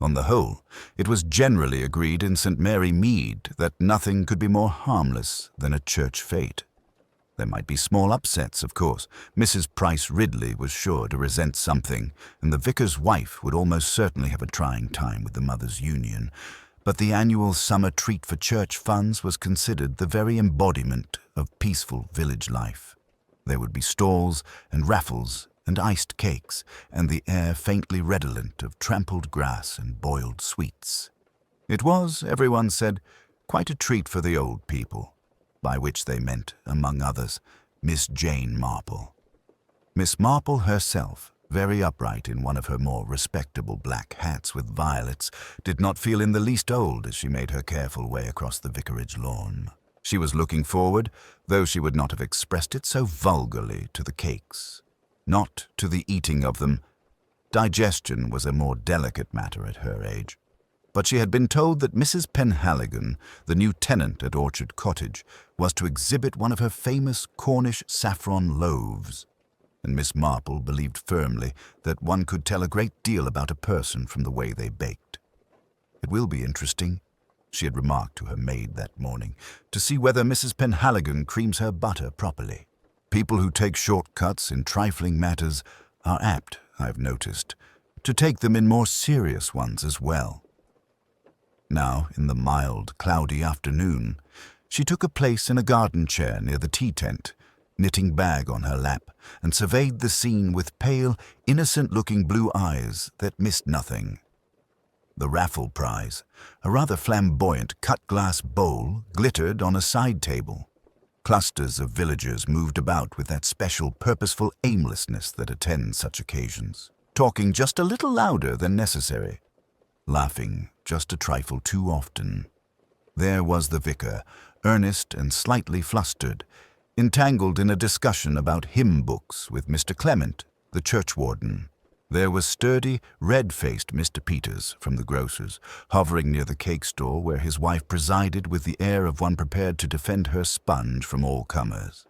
On the whole, it was generally agreed in St. Mary Mead that nothing could be more harmless than a church fete. There might be small upsets, of course. Mrs. Price Ridley was sure to resent something, and the vicar's wife would almost certainly have a trying time with the Mothers' Union. But the annual summer treat for church funds was considered the very embodiment of peaceful village life. There would be stalls and raffles and iced cakes, and the air faintly redolent of trampled grass and boiled sweets. It was, everyone said, quite a treat for the old people, by which they meant, among others, Miss Jane Marple. Miss Marple herself, very upright in one of her more respectable black hats with violets, did not feel in the least old as she made her careful way across the vicarage lawn. She was looking forward, though she would not have expressed it so vulgarly, to the cakes. Not to the eating of them. Digestion was a more delicate matter at her age. But she had been told that Mrs. Penhaligon, the new tenant at Orchard Cottage, was to exhibit one of her famous Cornish saffron loaves, and Miss Marple believed firmly that one could tell a great deal about a person from the way they baked. "It will be interesting," she had remarked to her maid that morning, "to see whether Mrs. Penhaligon creams her butter properly. People who take shortcuts in trifling matters are apt, I've noticed, to take them in more serious ones as well." Now, in the mild, cloudy afternoon, she took a place in a garden chair near the tea tent, knitting bag on her lap, and surveyed the scene with pale, innocent-looking blue eyes that missed nothing. The raffle prize, a rather flamboyant cut-glass bowl, glittered on a side table. Clusters of villagers moved about with that special purposeful aimlessness that attends such occasions, talking just a little louder than necessary, laughing just a trifle too often. There was the vicar, earnest and slightly flustered, entangled in a discussion about hymn books with Mr. Clement, the churchwarden. There was sturdy, red-faced Mr. Peters from the grocer's, hovering near the cake stall where his wife presided with the air of one prepared to defend her sponge from all comers.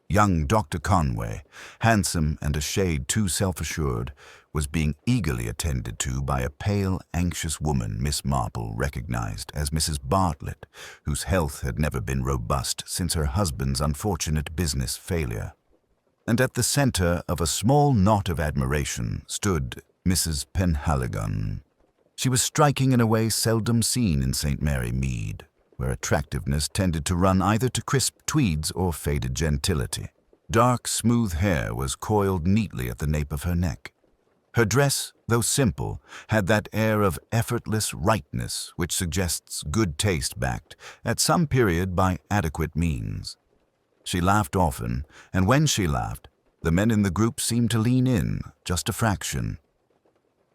Young Dr. Conway, handsome and a shade too self-assured, was being eagerly attended to by a pale, anxious woman Miss Marple recognized as Mrs. Bartlett, whose health had never been robust since her husband's unfortunate business failure. And at the center of a small knot of admiration stood Mrs. Penhaligon. She was striking in a way seldom seen in St. Mary Mead, where attractiveness tended to run either to crisp tweeds or faded gentility. Dark, smooth hair was coiled neatly at the nape of her neck. Her dress, though simple, had that air of effortless rightness which suggests good taste backed, at some period, by adequate means. She laughed often, and when she laughed, the men in the group seemed to lean in, just a fraction.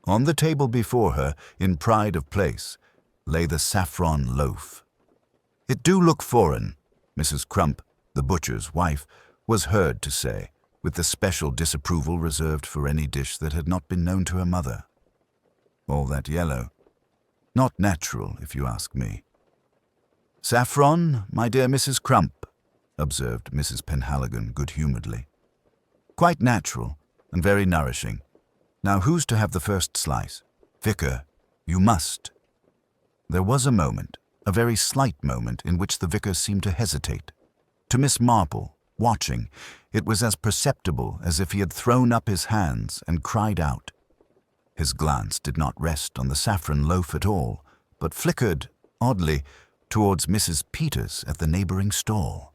On the table before her, in pride of place, lay the saffron loaf. "It do look foreign," Mrs. Crump, the butcher's wife, was heard to say, with the special disapproval reserved for any dish that had not been known to her mother. "All that yellow. Not natural, if you ask me." "Saffron, my dear Mrs. Crump," observed Mrs. Penhaligon good-humoredly. "Quite natural, and very nourishing. Now who's to have the first slice? Vicar, you must." There was a moment, a very slight moment, in which the vicar seemed to hesitate. To Miss Marple, watching, it was as perceptible as if he had thrown up his hands and cried out. His glance did not rest on the saffron loaf at all, but flickered, oddly, towards Mrs. Peters at the neighboring stall.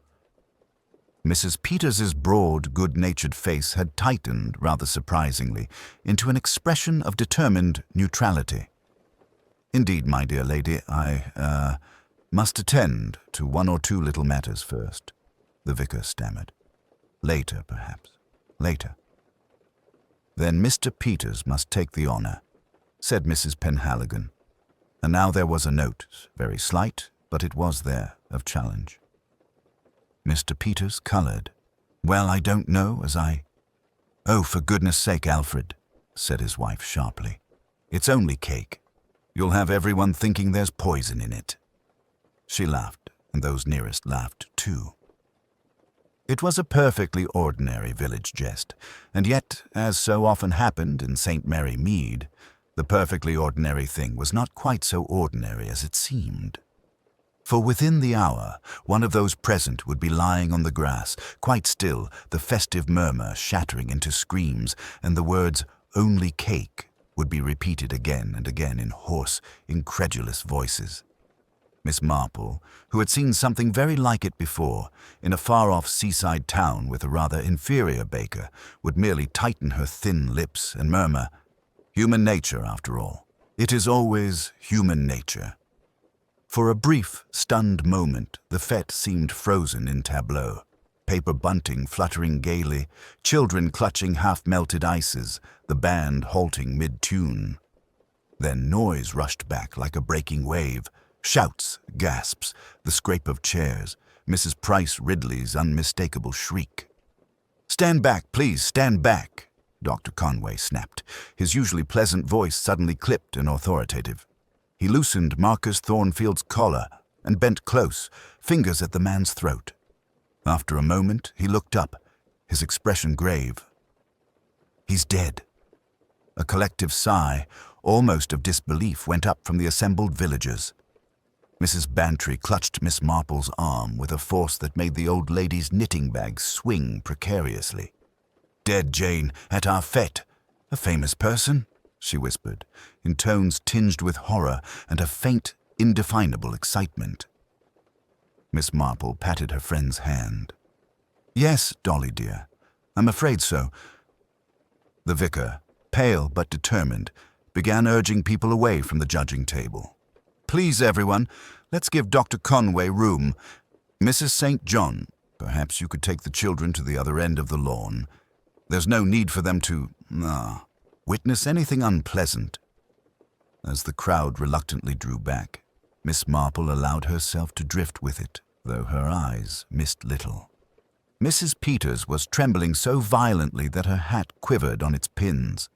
Mrs. Peters's broad, good-natured face had tightened, rather surprisingly, into an expression of determined neutrality. "Indeed, my dear lady, I must attend to one or two little matters first," the vicar stammered. "Later, perhaps. Later." "Then Mr. Peters must take the honor," said Mrs. Penhaligon. And now there was a note, very slight, but it was there, of challenge. Mr. Peters colored. "Well, I don't know, as I—" "Oh, for goodness sake, Alfred," said his wife sharply. "It's only cake. You'll have everyone thinking there's poison in it." She laughed, and those nearest laughed too. It was a perfectly ordinary village jest, and yet, as so often happened in St. Mary Mead, The perfectly ordinary thing was not quite so ordinary as it seemed. For within the hour, one of those present would be lying on the grass, quite still, the festive murmur shattering into screams, and the words, "only cake," would be repeated again and again in hoarse, incredulous voices. Miss Marple, who had seen something very like it before, in a far-off seaside town with a rather inferior baker, would merely tighten her thin lips and murmur, "Human nature, after all. It is always human nature." For a brief, stunned moment, the fete seemed frozen in tableau. Paper bunting fluttering gaily, children clutching half-melted ices, the band halting mid-tune. Then noise rushed back like a breaking wave. Shouts, gasps, the scrape of chairs, Mrs. Price Ridley's unmistakable shriek. "Stand back, please, stand back," Dr. Conway snapped, his usually pleasant voice suddenly clipped and authoritative. He loosened Marcus Thornfield's collar and bent close, fingers at the man's throat. After a moment, he looked up, his expression grave. "He's dead." A collective sigh, almost of disbelief, went up from the assembled villagers. Mrs. Bantry clutched Miss Marple's arm with a force that made the old lady's knitting bag swing precariously. "Dead, Jane, at our fete. A famous person?" she whispered, in tones tinged with horror and a faint, indefinable excitement. Miss Marple patted her friend's hand. "Yes, Dolly dear, I'm afraid so." The vicar, pale but determined, began urging people away from the judging table. "Please, everyone, let's give Dr. Conway room. Mrs. St. John, perhaps you could take the children to the other end of the lawn. There's no need for them to, witness anything unpleasant." As the crowd reluctantly drew back, Miss Marple allowed herself to drift with it, though her eyes missed little. Mrs. Peters was trembling so violently that her hat quivered on its pins.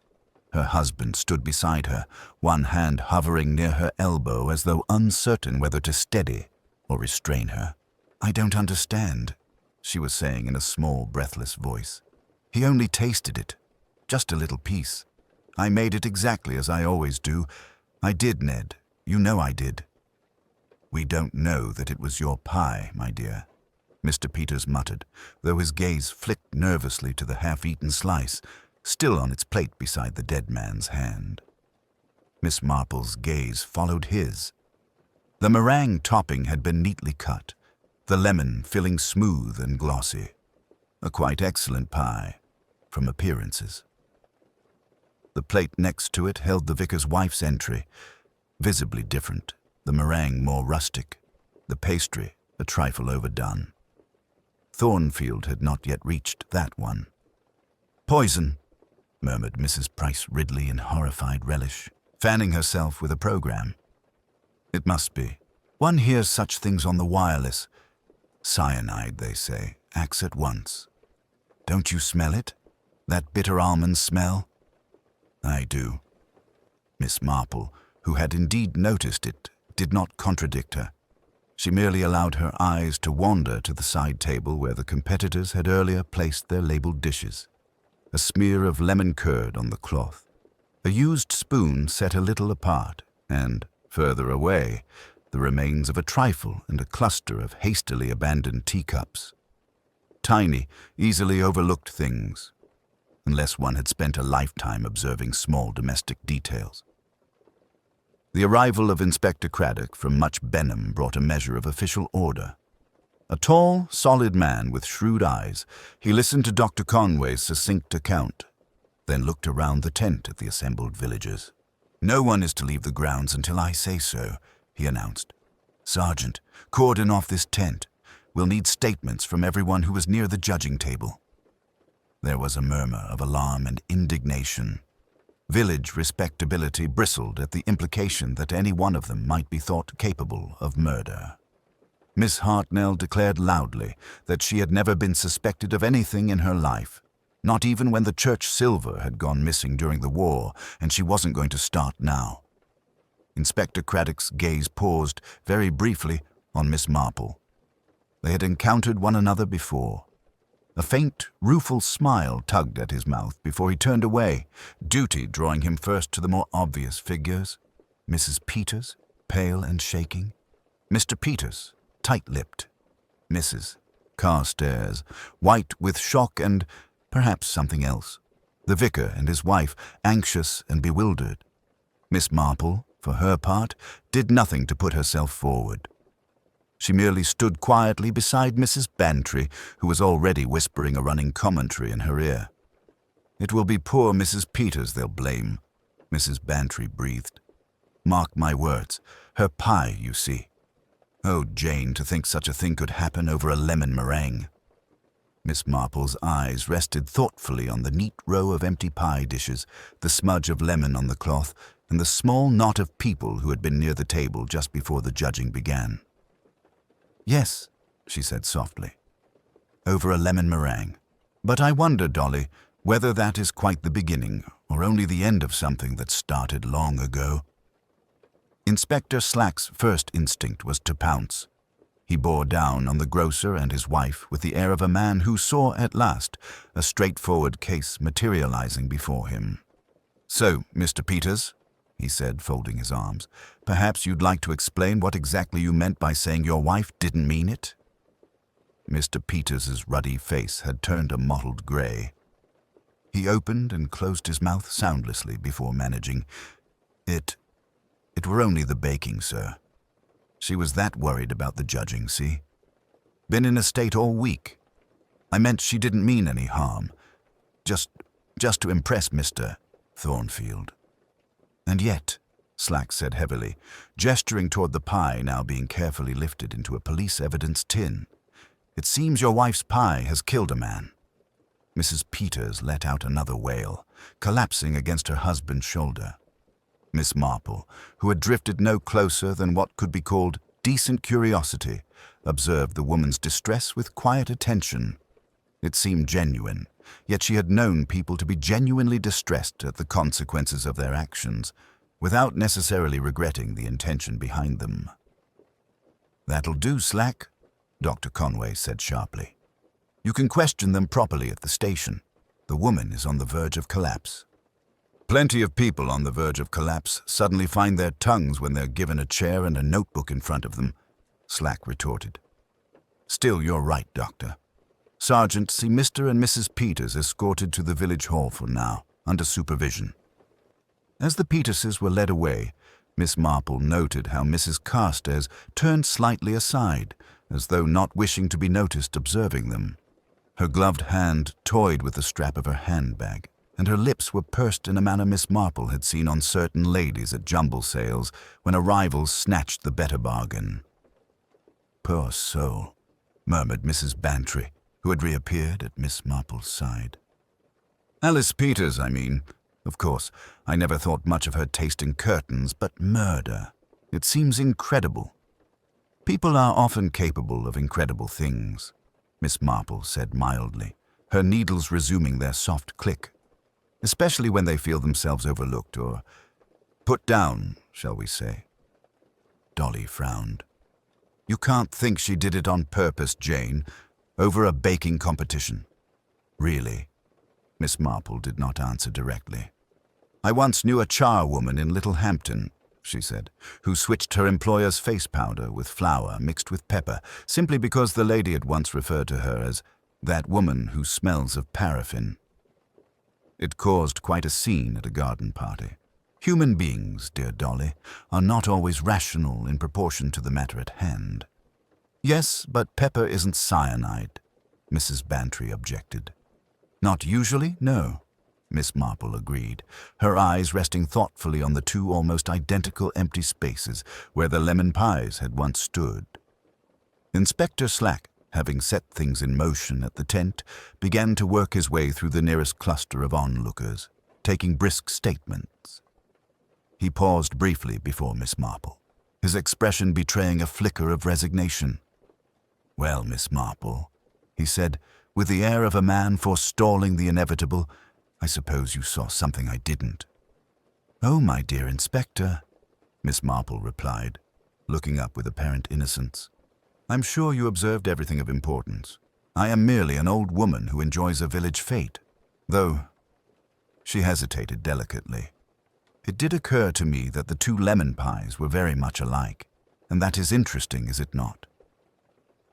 Her husband stood beside her, one hand hovering near her elbow as though uncertain whether to steady or restrain her. "I don't understand," she was saying in a small, breathless voice. "He only tasted it, just a little piece. I made it exactly as I always do. I did, Ned. You know I did." "We don't know that it was your pie, my dear," Mr. Peters muttered, though his gaze flicked nervously to the half-eaten slice, still on its plate beside the dead man's hand. Miss Marple's gaze followed his. The meringue topping had been neatly cut, the lemon filling smooth and glossy. A quite excellent pie, from appearances. The plate next to it held the vicar's wife's entry, visibly different, the meringue more rustic, the pastry a trifle overdone. Thornfield had not yet reached that one. "Poison," murmured Mrs. Price Ridley in horrified relish, fanning herself with a program. "It must be. One hears such things on the wireless. Cyanide, they say, acts at once. Don't you smell it? That bitter almond smell?" "I do." Miss Marple, who had indeed noticed it, did not contradict her. She merely allowed her eyes to wander to the side table where the competitors had earlier placed their labeled dishes. A smear of lemon curd on the cloth, a used spoon set a little apart, and, further away, the remains of a trifle and a cluster of hastily abandoned teacups. Tiny, easily overlooked things, unless one had spent a lifetime observing small domestic details. The arrival of Inspector Craddock from Much Benham brought a measure of official order. A tall, solid man with shrewd eyes, he listened to Dr. Conway's succinct account, then looked around the tent at the assembled villagers. "No one is to leave the grounds until I say so," he announced. "Sergeant, cordon off this tent. We'll need statements from everyone who was near the judging table." There was a murmur of alarm and indignation. Village respectability bristled at the implication that any one of them might be thought capable of murder. Miss Hartnell declared loudly that she had never been suspected of anything in her life, not even when the church silver had gone missing during the war, and she wasn't going to start now. Inspector Craddock's gaze paused, very briefly, on Miss Marple. They had encountered one another before. A faint, rueful smile tugged at his mouth before he turned away, duty drawing him first to the more obvious figures. Mrs. Peters, pale and shaking. Mr. Peters, tight-lipped. Mrs. Carstairs, white with shock and perhaps something else. The vicar and his wife, anxious and bewildered. Miss Marple, for her part, did nothing to put herself forward. She merely stood quietly beside Mrs. Bantry, who was already whispering a running commentary in her ear. "It will be poor Mrs. Peters they'll blame," Mrs. Bantry breathed. "Mark my words, her pie, you see. Oh, Jane, to think such a thing could happen over a lemon meringue." Miss Marple's eyes rested thoughtfully on the neat row of empty pie dishes, the smudge of lemon on the cloth, and the small knot of people who had been near the table just before the judging began. "Yes," she said softly, "over a lemon meringue. But I wonder, Dolly, whether that is quite the beginning, or only the end of something that started long ago." Inspector Slack's first instinct was to pounce. He bore down on the grocer and his wife with the air of a man who saw at last a straightforward case materializing before him. "So, Mr. Peters," he said, folding his arms, "perhaps you'd like to explain what exactly you meant by saying your wife didn't mean it?" Mr. Peters's ruddy face had turned a mottled gray. He opened and closed his mouth soundlessly before managing, It were only the baking, sir. She was that worried about the judging, see? Been in a state all week. I meant she didn't mean any harm. Just to impress Mr. Thornfield." "And yet," Slack said heavily, gesturing toward the pie now being carefully lifted into a police evidence tin, "it seems your wife's pie has killed a man." Mrs. Peters let out another wail, collapsing against her husband's shoulder. Miss Marple, who had drifted no closer than what could be called decent curiosity, observed the woman's distress with quiet attention. It seemed genuine, yet she had known people to be genuinely distressed at the consequences of their actions, without necessarily regretting the intention behind them. "That'll do, Slack," Dr. Conway said sharply. "You can question them properly at the station. The woman is on the verge of collapse." "Plenty of people on the verge of collapse suddenly find their tongues when they're given a chair and a notebook in front of them," Slack retorted. "Still, you're right, Doctor. Sergeant, see Mr. and Mrs. Peters escorted to the village hall for now, under supervision." As the Peterses were led away, Miss Marple noted how Mrs. Carstairs turned slightly aside, as though not wishing to be noticed observing them. Her gloved hand toyed with the strap of her handbag, and her lips were pursed in a manner Miss Marple had seen on certain ladies at jumble sales when a rival snatched the better bargain. "Poor soul," murmured Mrs. Bantry, who had reappeared at Miss Marple's side. "Alice Peters, I mean. Of course, I never thought much of her taste in curtains, but murder. It seems incredible." "People are often capable of incredible things," Miss Marple said mildly, her needles resuming their soft click, "especially when they feel themselves overlooked or put down, shall we say." Dolly frowned. "You can't think she did it on purpose, Jane, over a baking competition?" "Really?" Miss Marple did not answer directly. "I once knew a charwoman in Little Hampton," she said, "who switched her employer's face powder with flour mixed with pepper, simply because the lady had once referred to her as that woman who smells of paraffin. It caused quite a scene at a garden party. Human beings, dear Dolly, are not always rational in proportion to the matter at hand." "Yes, but pepper isn't cyanide," Mrs. Bantry objected. "Not usually, no," Miss Marple agreed, her eyes resting thoughtfully on the two almost identical empty spaces where the lemon pies had once stood. Inspector Slack, having set things in motion at the tent, began to work his way through the nearest cluster of onlookers, taking brisk statements. He paused briefly before Miss Marple, his expression betraying a flicker of resignation. "Well, Miss Marple," he said, with the air of a man forestalling the inevitable, "I suppose you saw something I didn't." "Oh, my dear Inspector," Miss Marple replied, looking up with apparent innocence, "I'm sure you observed everything of importance. I am merely an old woman who enjoys a village fete, though—" She hesitated delicately. It did occur to me that the two lemon pies were very much alike, and that is interesting, is it not?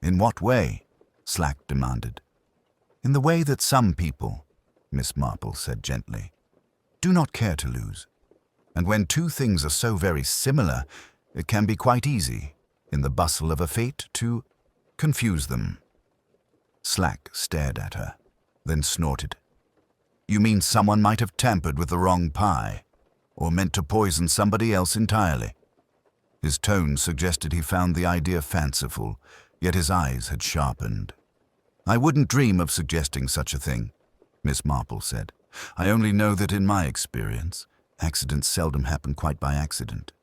"In what way?" Slack demanded. "In the way that some people," Miss Marple said gently, "do not care to lose. And when two things are so very similar, it can be quite easy, in the bustle of a fete, to confuse them." Slack stared at her, then snorted. "You mean someone might have tampered with the wrong pie, or meant to poison somebody else entirely?" His tone suggested he found the idea fanciful, yet his eyes had sharpened. "I wouldn't dream of suggesting such a thing," Miss Marple said. "I only know that in my experience, accidents seldom happen quite by accident."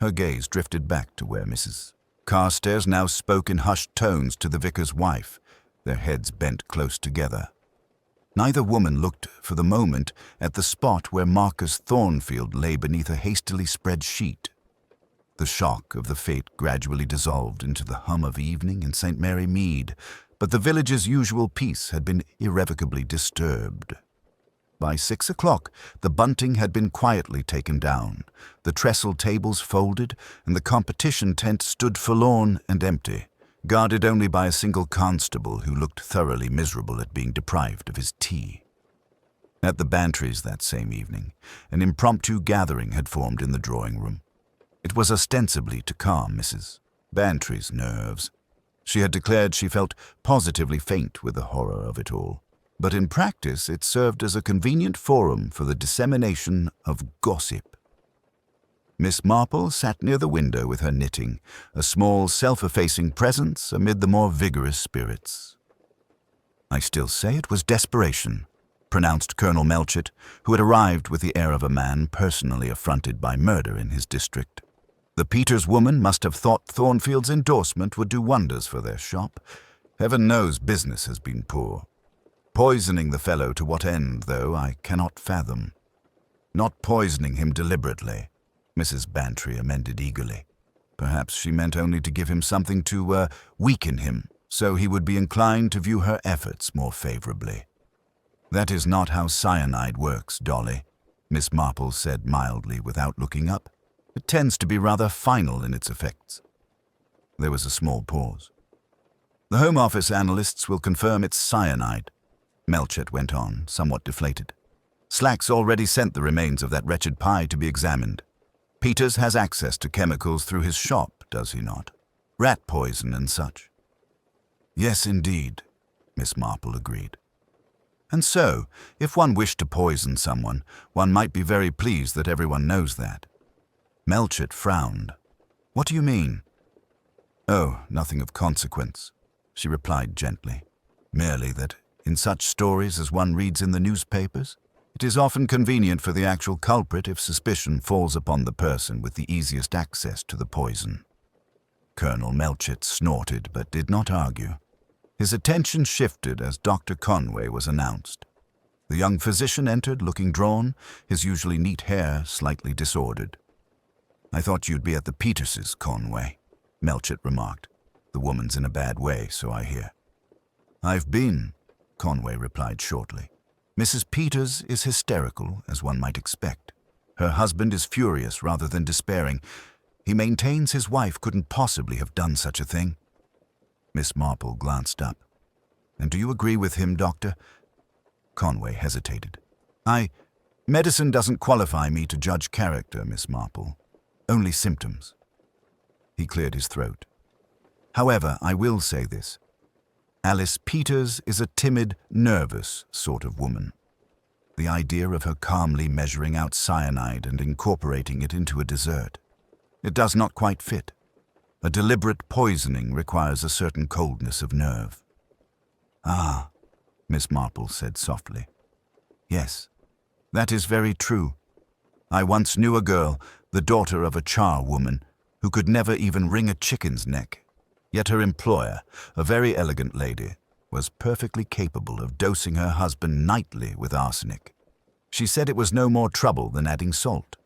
Her gaze drifted back to where Mrs. Carstairs now spoke in hushed tones to the vicar's wife, their heads bent close together. Neither woman looked, for the moment, at the spot where Marcus Thornfield lay beneath a hastily spread sheet. The shock of the fate gradually dissolved into the hum of evening in St. Mary Mead, but the village's usual peace had been irrevocably disturbed. By 6 o'clock, the bunting had been quietly taken down, the trestle tables folded, and the competition tent stood forlorn and empty, guarded only by a single constable who looked thoroughly miserable at being deprived of his tea. At the Bantry's that same evening, an impromptu gathering had formed in the drawing-room. It was ostensibly to calm Mrs. Bantry's nerves. She had declared she felt positively faint with the horror of it all, but in practice it served as a convenient forum for the dissemination of gossip. Miss Marple sat near the window with her knitting, a small, self-effacing presence amid the more vigorous spirits. "I still say it was desperation," pronounced Colonel Melchett, who had arrived with the air of a man personally affronted by murder in his district. "The Peters woman must have thought Thornfield's endorsement would do wonders for their shop. Heaven knows business has been poor. Poisoning the fellow to what end, though, I cannot fathom." "Not poisoning him deliberately," Mrs. Bantry amended eagerly. "Perhaps she meant only to give him something to weaken him, so he would be inclined to view her efforts more favorably." "That is not how cyanide works, Dolly," Miss Marple said mildly without looking up. "It tends to be rather final in its effects." There was a small pause. "The Home Office analysts will confirm it's cyanide," Melchett went on, somewhat deflated. "Slack's already sent the remains of that wretched pie to be examined. Peters has access to chemicals through his shop, does he not? Rat poison and such." "Yes, indeed," Miss Marple agreed. "And so, if one wished to poison someone, one might be very pleased that everyone knows that." Melchett frowned. "What do you mean?" "Oh, nothing of consequence," she replied gently. "Merely that, in such stories as one reads in the newspapers, it is often convenient for the actual culprit if suspicion falls upon the person with the easiest access to the poison." Colonel Melchett snorted but did not argue. His attention shifted as Dr. Conway was announced. The young physician entered, looking drawn, his usually neat hair slightly disordered. "I thought you'd be at the Peterses', Conway," Melchett remarked. "The woman's in a bad way, so I hear." "I've been," Conway replied shortly. "Mrs. Peters is hysterical, as one might expect. Her husband is furious rather than despairing. He maintains his wife couldn't possibly have done such a thing." Miss Marple glanced up. "And do you agree with him, Doctor?" Conway hesitated. Medicine doesn't qualify me to judge character, Miss Marple. Only symptoms." He cleared his throat. "However, I will say this. Alice Peters is a timid, nervous sort of woman. The idea of her calmly measuring out cyanide and incorporating it into a dessert, it does not quite fit. A deliberate poisoning requires a certain coldness of nerve." "Ah," Miss Marple said softly. "Yes, that is very true. I once knew a girl, the daughter of a charwoman, who could never even wring a chicken's neck. Yet her employer, a very elegant lady, was perfectly capable of dosing her husband nightly with arsenic. She said it was no more trouble than adding salt."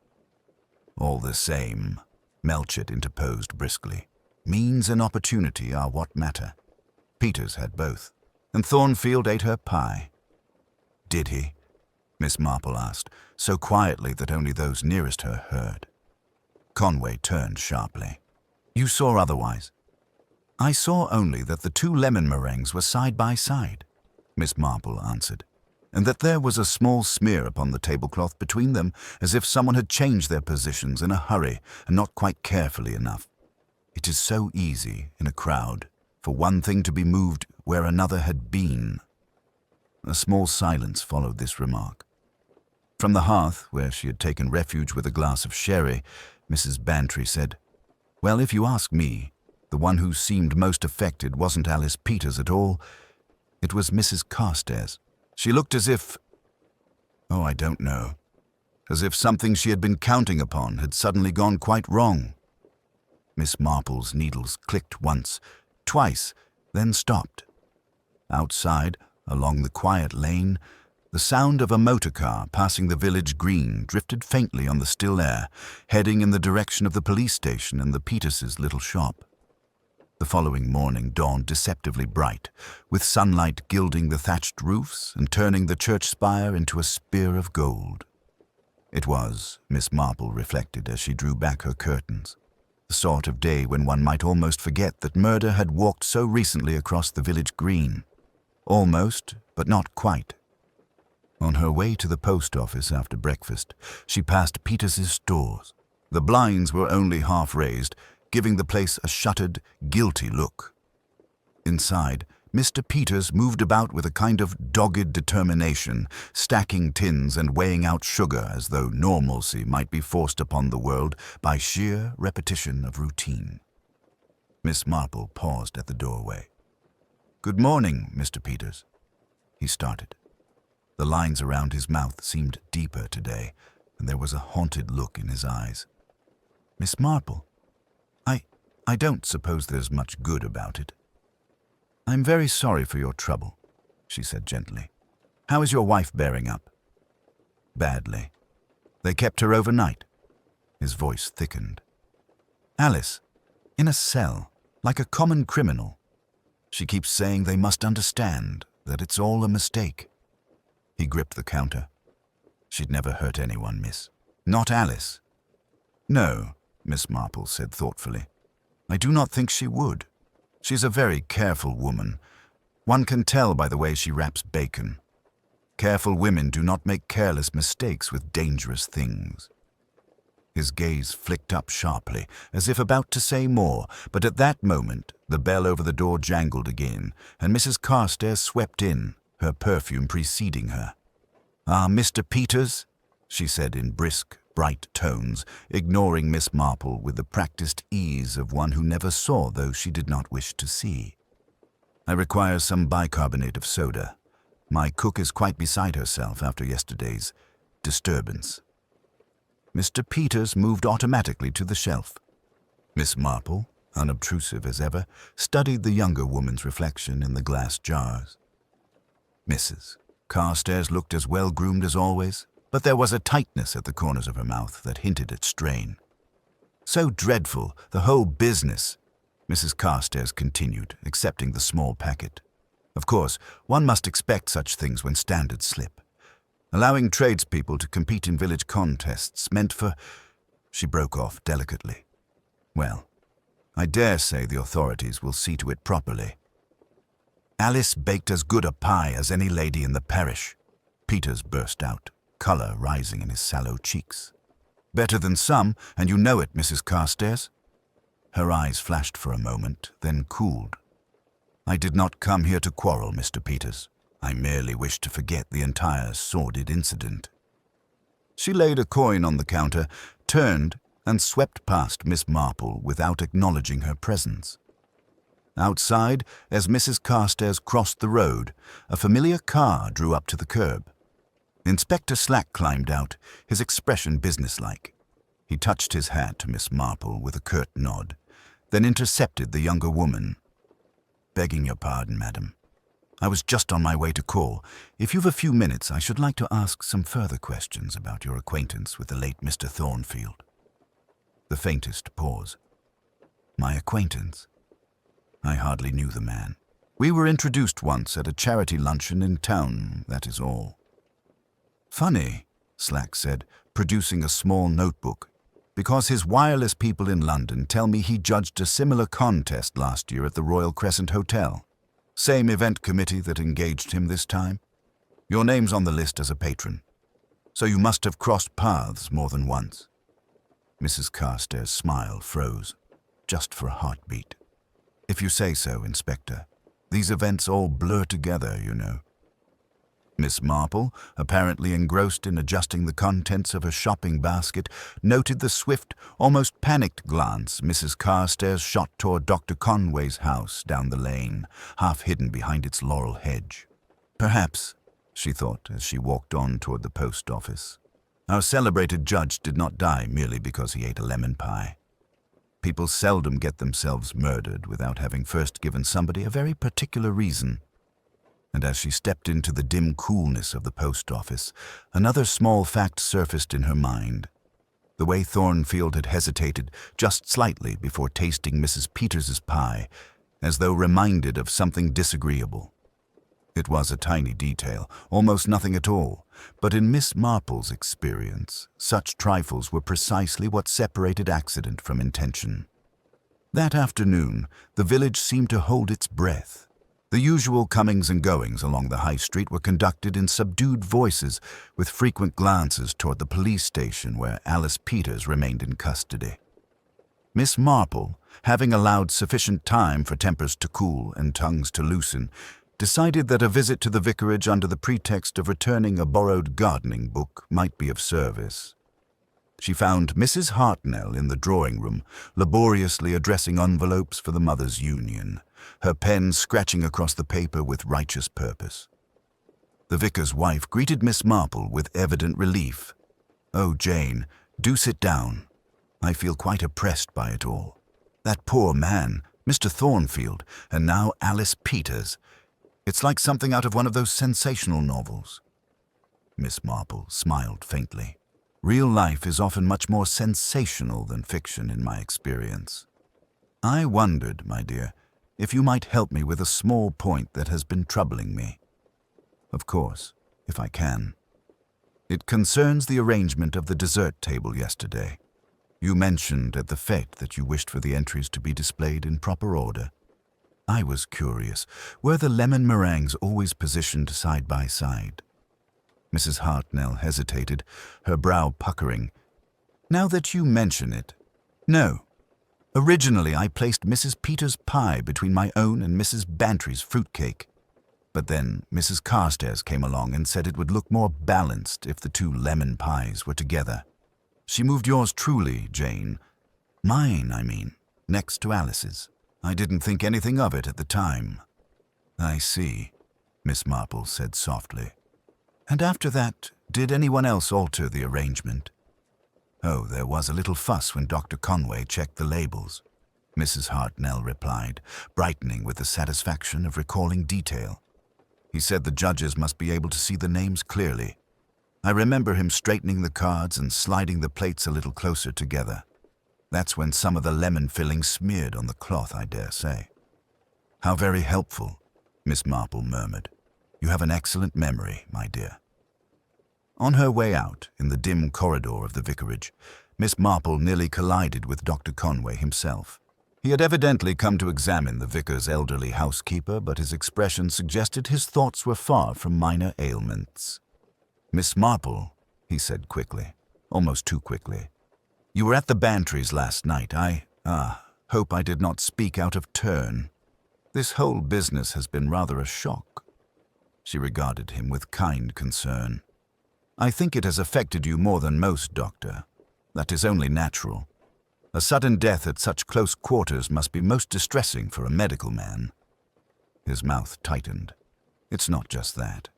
"All the same," Melchett interposed briskly, "means and opportunity are what matter. Peters had both, and Thornfield ate her pie. Did he? Miss Marple asked, so quietly that only those nearest her heard. Conway turned sharply. You saw otherwise? I saw only that the two lemon meringues were side by side, Miss Marple answered, and that there was a small smear upon the tablecloth between them, as if someone had changed their positions in a hurry and not quite carefully enough. It is so easy, in a crowd, for one thing to be moved where another had been. A small silence followed this remark. From the hearth, where she had taken refuge with a glass of sherry, Mrs. Bantry said, Well, if you ask me, the one who seemed most affected wasn't Alice Peters at all. It was Mrs. Carstairs. She looked as if, I don't know, as if something she had been counting upon had suddenly gone quite wrong. Miss Marple's needles clicked once, twice, then stopped. Outside, along the quiet lane, the sound of a motor car passing the village green drifted faintly on the still air, heading in the direction of the police station and the Peters' little shop. The following morning dawned deceptively bright, with sunlight gilding the thatched roofs and turning the church spire into a spear of gold. It was, Miss Marple reflected as she drew back her curtains, the sort of day when one might almost forget that murder had walked so recently across the village green. Almost, but not quite. On her way to the post office after breakfast, she passed Peters' stores. The blinds were only half raised, giving the place a shuttered, guilty look. Inside, Mr. Peters moved about with a kind of dogged determination, stacking tins and weighing out sugar as though normalcy might be forced upon the world by sheer repetition of routine. Miss Marple paused at the doorway. Good morning, Mr. Peters. He started. The lines around his mouth seemed deeper today, and there was a haunted look in his eyes. Miss Marple, I don't suppose there's much good about it. I'm very sorry for your trouble, she said gently. How is your wife bearing up? Badly. They kept her overnight. His voice thickened. Alice, in a cell, like a common criminal. She keeps saying they must understand, that it's all a mistake. He gripped the counter. She'd never hurt anyone, miss. Not Alice. No, Miss Marple said thoughtfully. I do not think she would. She's a very careful woman. One can tell by the way she wraps bacon. Careful women do not make careless mistakes with dangerous things. His gaze flicked up sharply, as if about to say more, but at that moment the bell over the door jangled again, and Mrs. Carstairs swept in, her perfume preceding her. Ah, Mr. Peters, she said in brisk, bright tones, ignoring Miss Marple with the practiced ease of one who never saw those she did not wish to see. I require some bicarbonate of soda. My cook is quite beside herself after yesterday's disturbance. Mr. Peters moved automatically to the shelf. Miss Marple, unobtrusive as ever, studied the younger woman's reflection in the glass jars. Mrs. Carstairs looked as well-groomed as always, but there was a tightness at the corners of her mouth that hinted at strain. So dreadful, the whole business, Mrs. Carstairs continued, accepting the small packet. Of course, one must expect such things when standards slip. Allowing tradespeople to compete in village contests meant for... She broke off delicately. Well, I dare say the authorities will see to it properly. Alice baked as good a pie as any lady in the parish. Peters burst out, colour rising in his sallow cheeks. Better than some, and you know it, Mrs. Carstairs. Her eyes flashed for a moment, then cooled. I did not come here to quarrel, Mr. Peters. I merely wished to forget the entire sordid incident. She laid a coin on the counter, turned, and swept past Miss Marple without acknowledging her presence. Outside, as Mrs. Carstairs crossed the road, a familiar car drew up to the curb. Inspector Slack climbed out, his expression businesslike. He touched his hat to Miss Marple with a curt nod, then intercepted the younger woman. Begging your pardon, madam. I was just on my way to call. If you've a few minutes, I should like to ask some further questions about your acquaintance with the late Mr. Thornfield. The faintest pause. My acquaintance? I hardly knew the man. We were introduced once at a charity luncheon in town, that is all." "Funny," Slack said, producing a small notebook, "because his wireless people in London tell me he judged a similar contest last year at the Royal Crescent Hotel. Same event committee that engaged him this time. Your name's on the list as a patron. So you must have crossed paths more than once." Mrs. Carstairs' smile froze, just for a heartbeat. "If you say so, Inspector. These events all blur together, you know." Miss Marple, apparently engrossed in adjusting the contents of her shopping basket, noted the swift, almost panicked glance Mrs. Carstairs shot toward Dr. Conway's house down the lane, half hidden behind its laurel hedge. "Perhaps," she thought as she walked on toward the post office, "our celebrated judge did not die merely because he ate a lemon pie. People seldom get themselves murdered without having first given somebody a very particular reason." And as she stepped into the dim coolness of the post office, another small fact surfaced in her mind. The way Thornfield had hesitated just slightly before tasting Mrs. Peters's pie, as though reminded of something disagreeable. It was a tiny detail, almost nothing at all, but in Miss Marple's experience, such trifles were precisely what separated accident from intention. That afternoon, the village seemed to hold its breath. The usual comings and goings along the high street were conducted in subdued voices, with frequent glances toward the police station where Alice Peters remained in custody. Miss Marple, having allowed sufficient time for tempers to cool and tongues to loosen, decided that a visit to the vicarage under the pretext of returning a borrowed gardening book might be of service. She found Mrs. Hartnell in the drawing-room, laboriously addressing envelopes for the Mothers' Union, her pen scratching across the paper with righteous purpose. The vicar's wife greeted Miss Marple with evident relief. "Oh, Jane, do sit down. I feel quite oppressed by it all. That poor man, Mr. Thornfield, and now Alice Peters. It's like something out of one of those sensational novels." Miss Marple smiled faintly. "Real life is often much more sensational than fiction in my experience. I wondered, my dear, if you might help me with a small point that has been troubling me. Of course, if I can. It concerns the arrangement of the dessert table yesterday. You mentioned at the fete that you wished for the entries to be displayed in proper order. I was curious, were the lemon meringues always positioned side by side?" Mrs. Hartnell hesitated, her brow puckering. "Now that you mention it, no. Originally, I placed Mrs. Peters' pie between my own and Mrs. Bantry's fruitcake. But then Mrs. Carstairs came along and said it would look more balanced if the two lemon pies were together. She moved yours truly, Jane. Mine, I mean, next to Alice's. I didn't think anything of it at the time." "I see," Miss Marple said softly. "And after that, did anyone else alter the arrangement?" "Oh, there was a little fuss when Dr. Conway checked the labels," Mrs. Hartnell replied, brightening with the satisfaction of recalling detail. "He said the judges must be able to see the names clearly. I remember him straightening the cards and sliding the plates a little closer together. That's when some of the lemon filling smeared on the cloth, I dare say." "How very helpful," Miss Marple murmured. "You have an excellent memory, my dear." On her way out, in the dim corridor of the vicarage, Miss Marple nearly collided with Dr. Conway himself. He had evidently come to examine the vicar's elderly housekeeper, but his expression suggested his thoughts were far from minor ailments. "Miss Marple," he said quickly, almost too quickly, "you were at the Bantrys last night. I hope I did not speak out of turn. This whole business has been rather a shock." She regarded him with kind concern. "I think it has affected you more than most, Doctor. That is only natural. A sudden death at such close quarters must be most distressing for a medical man." His mouth tightened. "It's not just that.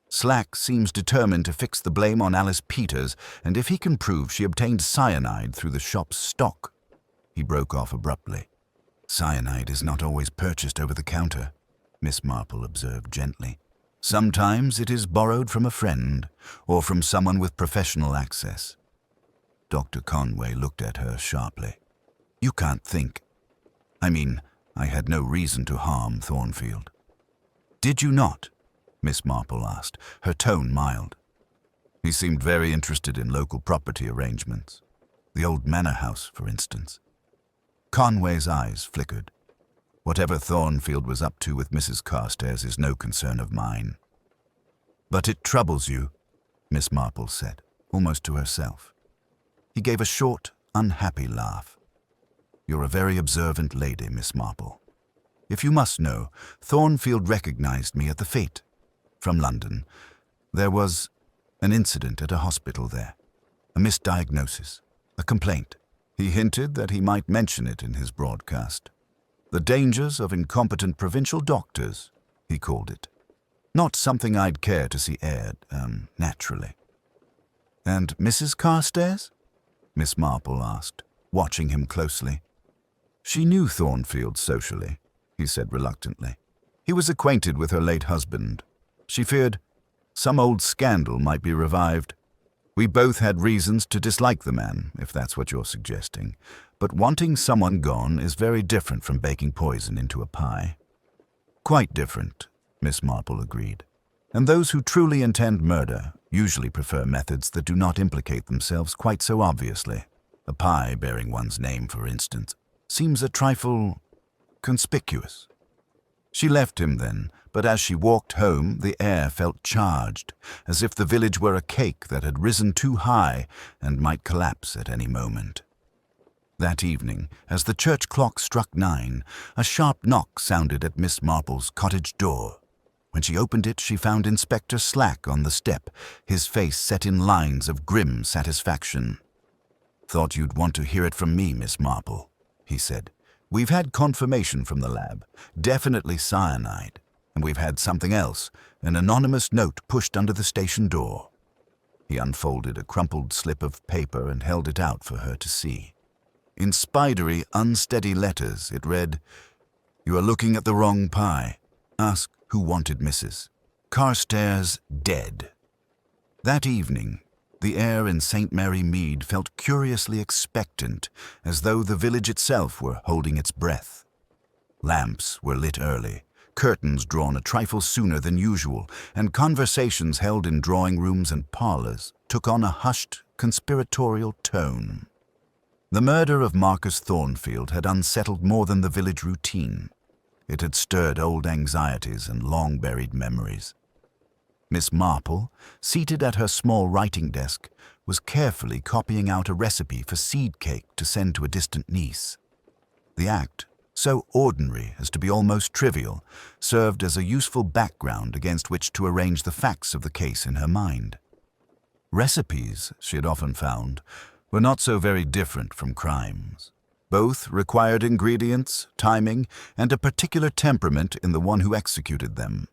Slack seems determined to fix the blame on Alice Peters, and if he can prove she obtained cyanide through the shop's stock..." He broke off abruptly. "Cyanide is not always purchased over the counter," Miss Marple observed gently. "Sometimes it is borrowed from a friend, or from someone with professional access." Dr. Conway looked at her sharply. "You can't think... I mean, I had no reason to harm Thornfield. Did you not? Miss Marple asked, her tone mild. He seemed very interested in local property arrangements. The old manor house, for instance. Conway's eyes flickered. Whatever Thornfield was up to with Mrs. Carstairs is no concern of mine. But it troubles you, Miss Marple said, almost to herself. He gave a short, unhappy laugh. You're a very observant lady, Miss Marple. If you must know, Thornfield recognized me at the fete. From London. There was an incident at a hospital there. A misdiagnosis. A complaint. He hinted that he might mention it in his broadcast. The dangers of incompetent provincial doctors, he called it. Not something I'd care to see aired, naturally. And Mrs. Carstairs? Miss Marple asked, watching him closely. She knew Thornfield socially, he said reluctantly. He was acquainted with her late husband. She feared some old scandal might be revived. We both had reasons to dislike the man, if that's what you're suggesting. But wanting someone gone is very different from baking poison into a pie. Quite different, Miss Marple agreed. And those who truly intend murder usually prefer methods that do not implicate themselves quite so obviously. A pie bearing one's name, for instance, seems a trifle conspicuous. She left him then, but as she walked home, the air felt charged, as if the village were a cake that had risen too high and might collapse at any moment. That evening, as the church clock struck 9, a sharp knock sounded at Miss Marple's cottage door. When she opened it, she found Inspector Slack on the step, his face set in lines of grim satisfaction. "Thought you'd want to hear it from me, Miss Marple," he said. "We've had confirmation from the lab, definitely cyanide, and we've had something else, an anonymous note pushed under the station door." He unfolded a crumpled slip of paper and held it out for her to see. In spidery, unsteady letters, it read, "You are looking at the wrong pie. Ask who wanted Mrs. Carstairs dead." That evening, the air in St. Mary Mead felt curiously expectant, as though the village itself were holding its breath. Lamps were lit early, curtains drawn a trifle sooner than usual, and conversations held in drawing rooms and parlors took on a hushed, conspiratorial tone. The murder of Marcus Thornfield had unsettled more than the village routine. It had stirred old anxieties and long-buried memories. Miss Marple, seated at her small writing desk, was carefully copying out a recipe for seed cake to send to a distant niece. The act, so ordinary as to be almost trivial, served as a useful background against which to arrange the facts of the case in her mind. Recipes, she had often found, were not so very different from crimes. Both required ingredients, timing, and a particular temperament in the one who executed them.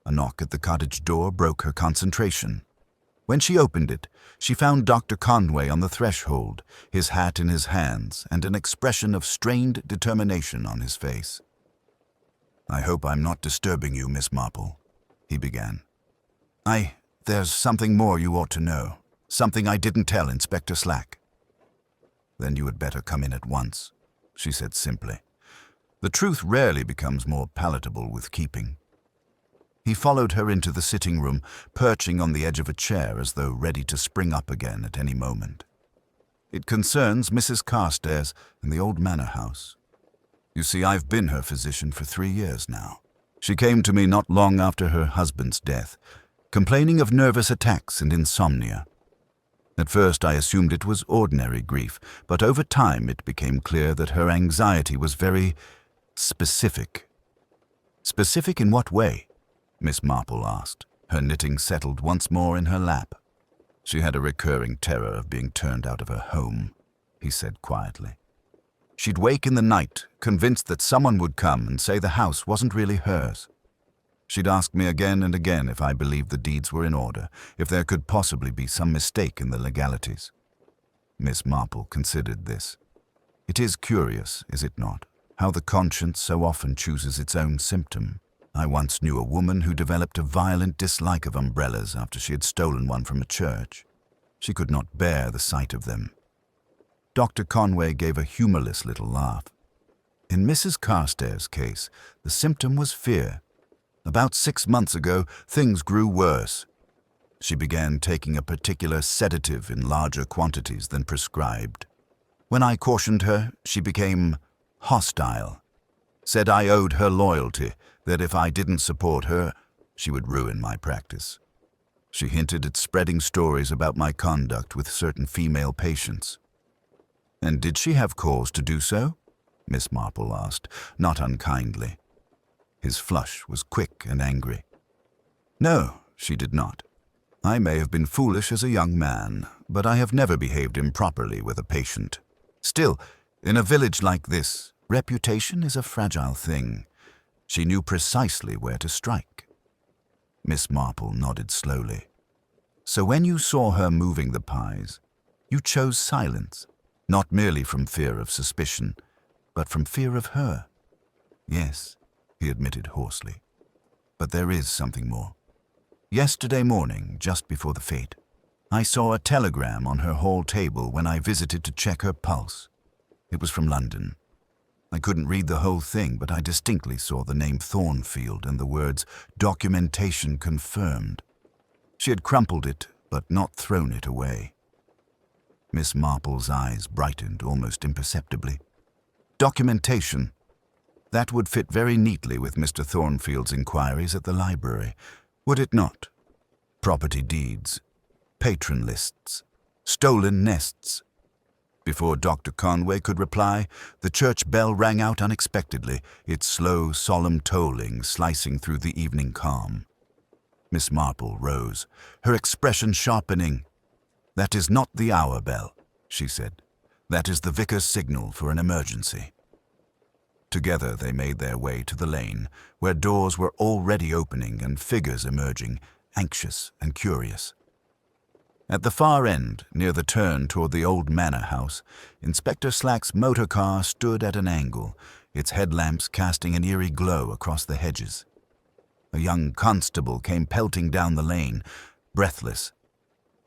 A knock at the cottage door broke her concentration. When she opened it, she found Dr. Conway on the threshold, his hat in his hands and an expression of strained determination on his face. "I hope I'm not disturbing you, Miss Marple," he began. There's something more you ought to know. Something I didn't tell Inspector Slack." "Then you had better come in at once," she said simply. "The truth rarely becomes more palatable with keeping." He followed her into the sitting room, perching on the edge of a chair as though ready to spring up again at any moment. "It concerns Mrs. Carstairs and the old manor house. You see, I've been her physician for 3 years now. She came to me not long after her husband's death, complaining of nervous attacks and insomnia. At first I assumed it was ordinary grief, but over time it became clear that her anxiety was very specific." "Specific in what way?" Miss Marple asked, her knitting settled once more in her lap. "She had a recurring terror of being turned out of her home," he said quietly. "She'd wake in the night, convinced that someone would come and say the house wasn't really hers. She'd ask me again and again if I believed the deeds were in order, if there could possibly be some mistake in the legalities." Miss Marple considered this. "It is curious, is it not, how the conscience so often chooses its own symptom? I once knew a woman who developed a violent dislike of umbrellas after she had stolen one from a church. She could not bear the sight of them." Dr. Conway gave a humorless little laugh. "In Mrs. Carstairs' case, the symptom was fear. About 6 months ago, things grew worse. She began taking a particular sedative in larger quantities than prescribed. When I cautioned her, she became hostile. Said I owed her loyalty, that if I didn't support her, she would ruin my practice. She hinted at spreading stories about my conduct with certain female patients. And did she have cause to do so? Miss Marple asked, not unkindly. His flush was quick and angry. No, she did not. I may have been foolish as a young man, but I have never behaved improperly with a patient. Still, in a village like this, reputation is a fragile thing. She knew precisely where to strike. Miss Marple nodded slowly. So when you saw her moving the pies, you chose silence, not merely from fear of suspicion, but from fear of her. Yes, he admitted hoarsely. But there is something more. Yesterday morning, just before the fete, I saw a telegram on her hall table when I visited to check her pulse. It was from London. I couldn't read the whole thing, but I distinctly saw the name Thornfield and the words, "Documentation confirmed." She had crumpled it, but not thrown it away. Miss Marple's eyes brightened almost imperceptibly. Documentation. That would fit very neatly with Mr. Thornfield's inquiries at the library, would it not? Property deeds, patron lists, stolen nests. Before Dr. Conway could reply, the church bell rang out unexpectedly, its slow, solemn tolling slicing through the evening calm. Miss Marple rose, her expression sharpening. "That is not the hour bell," she said. "That is the vicar's signal for an emergency." Together they made their way to the lane, where doors were already opening and figures emerging, anxious and curious. At the far end, near the turn toward the old manor house, Inspector Slack's motor car stood at an angle, its headlamps casting an eerie glow across the hedges. A young constable came pelting down the lane, breathless.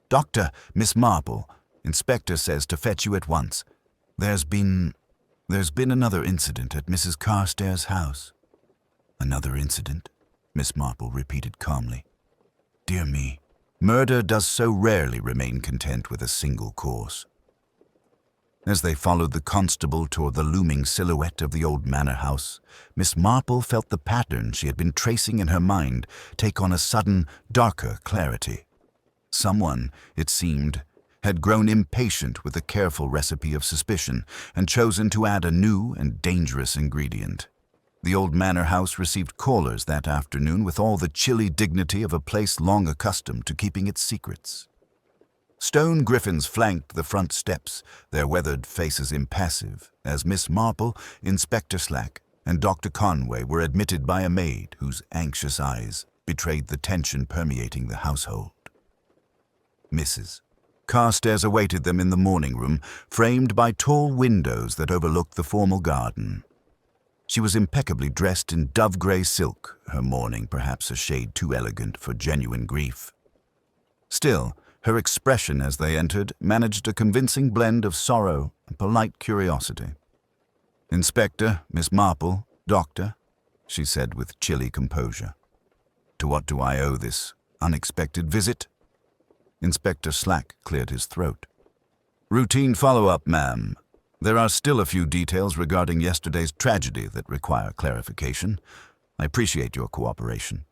"Doctor, Miss Marple, Inspector says to fetch you at once. There's been another incident at Mrs. Carstairs' house." "Another incident?" Miss Marple repeated calmly. "Dear me, murder does so rarely remain content with a single course." As they followed the constable toward the looming silhouette of the old manor house, Miss Marple felt the pattern she had been tracing in her mind take on a sudden, darker clarity. Someone, it seemed, had grown impatient with the careful recipe of suspicion and chosen to add a new and dangerous ingredient. The old manor house received callers that afternoon with all the chilly dignity of a place long accustomed to keeping its secrets. Stone griffins flanked the front steps, their weathered faces impassive, as Miss Marple, Inspector Slack, and Dr. Conway were admitted by a maid whose anxious eyes betrayed the tension permeating the household. Mrs. Carstairs awaited them in the morning room, framed by tall windows that overlooked the formal garden. She was impeccably dressed in dove-grey silk, her mourning perhaps a shade too elegant for genuine grief. Still, her expression as they entered managed a convincing blend of sorrow and polite curiosity. "Inspector, Miss Marple, Doctor," she said with chilly composure. "To what do I owe this unexpected visit?" Inspector Slack cleared his throat. "Routine follow-up, ma'am. There are still a few details regarding yesterday's tragedy that require clarification. I appreciate your cooperation."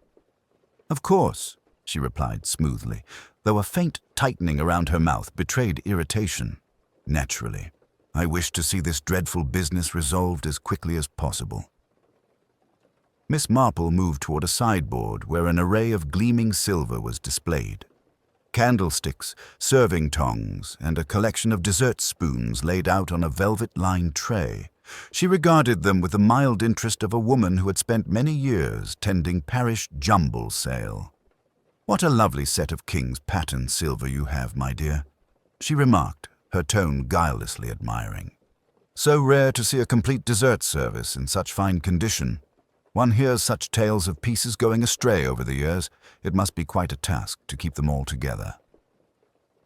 "Of course," she replied smoothly, though a faint tightening around her mouth betrayed irritation. "Naturally. I wish to see this dreadful business resolved as quickly as possible." Miss Marple moved toward a sideboard where an array of gleaming silver was displayed. Candlesticks, serving tongs, and a collection of dessert spoons laid out on a velvet-lined tray. She regarded them with the mild interest of a woman who had spent many years tending parish jumble sale. "What a lovely set of king's pattern silver you have, my dear," she remarked, her tone guilelessly admiring. "So rare to see a complete dessert service in such fine condition. One hears such tales of pieces going astray over the years. It must be quite a task to keep them all together."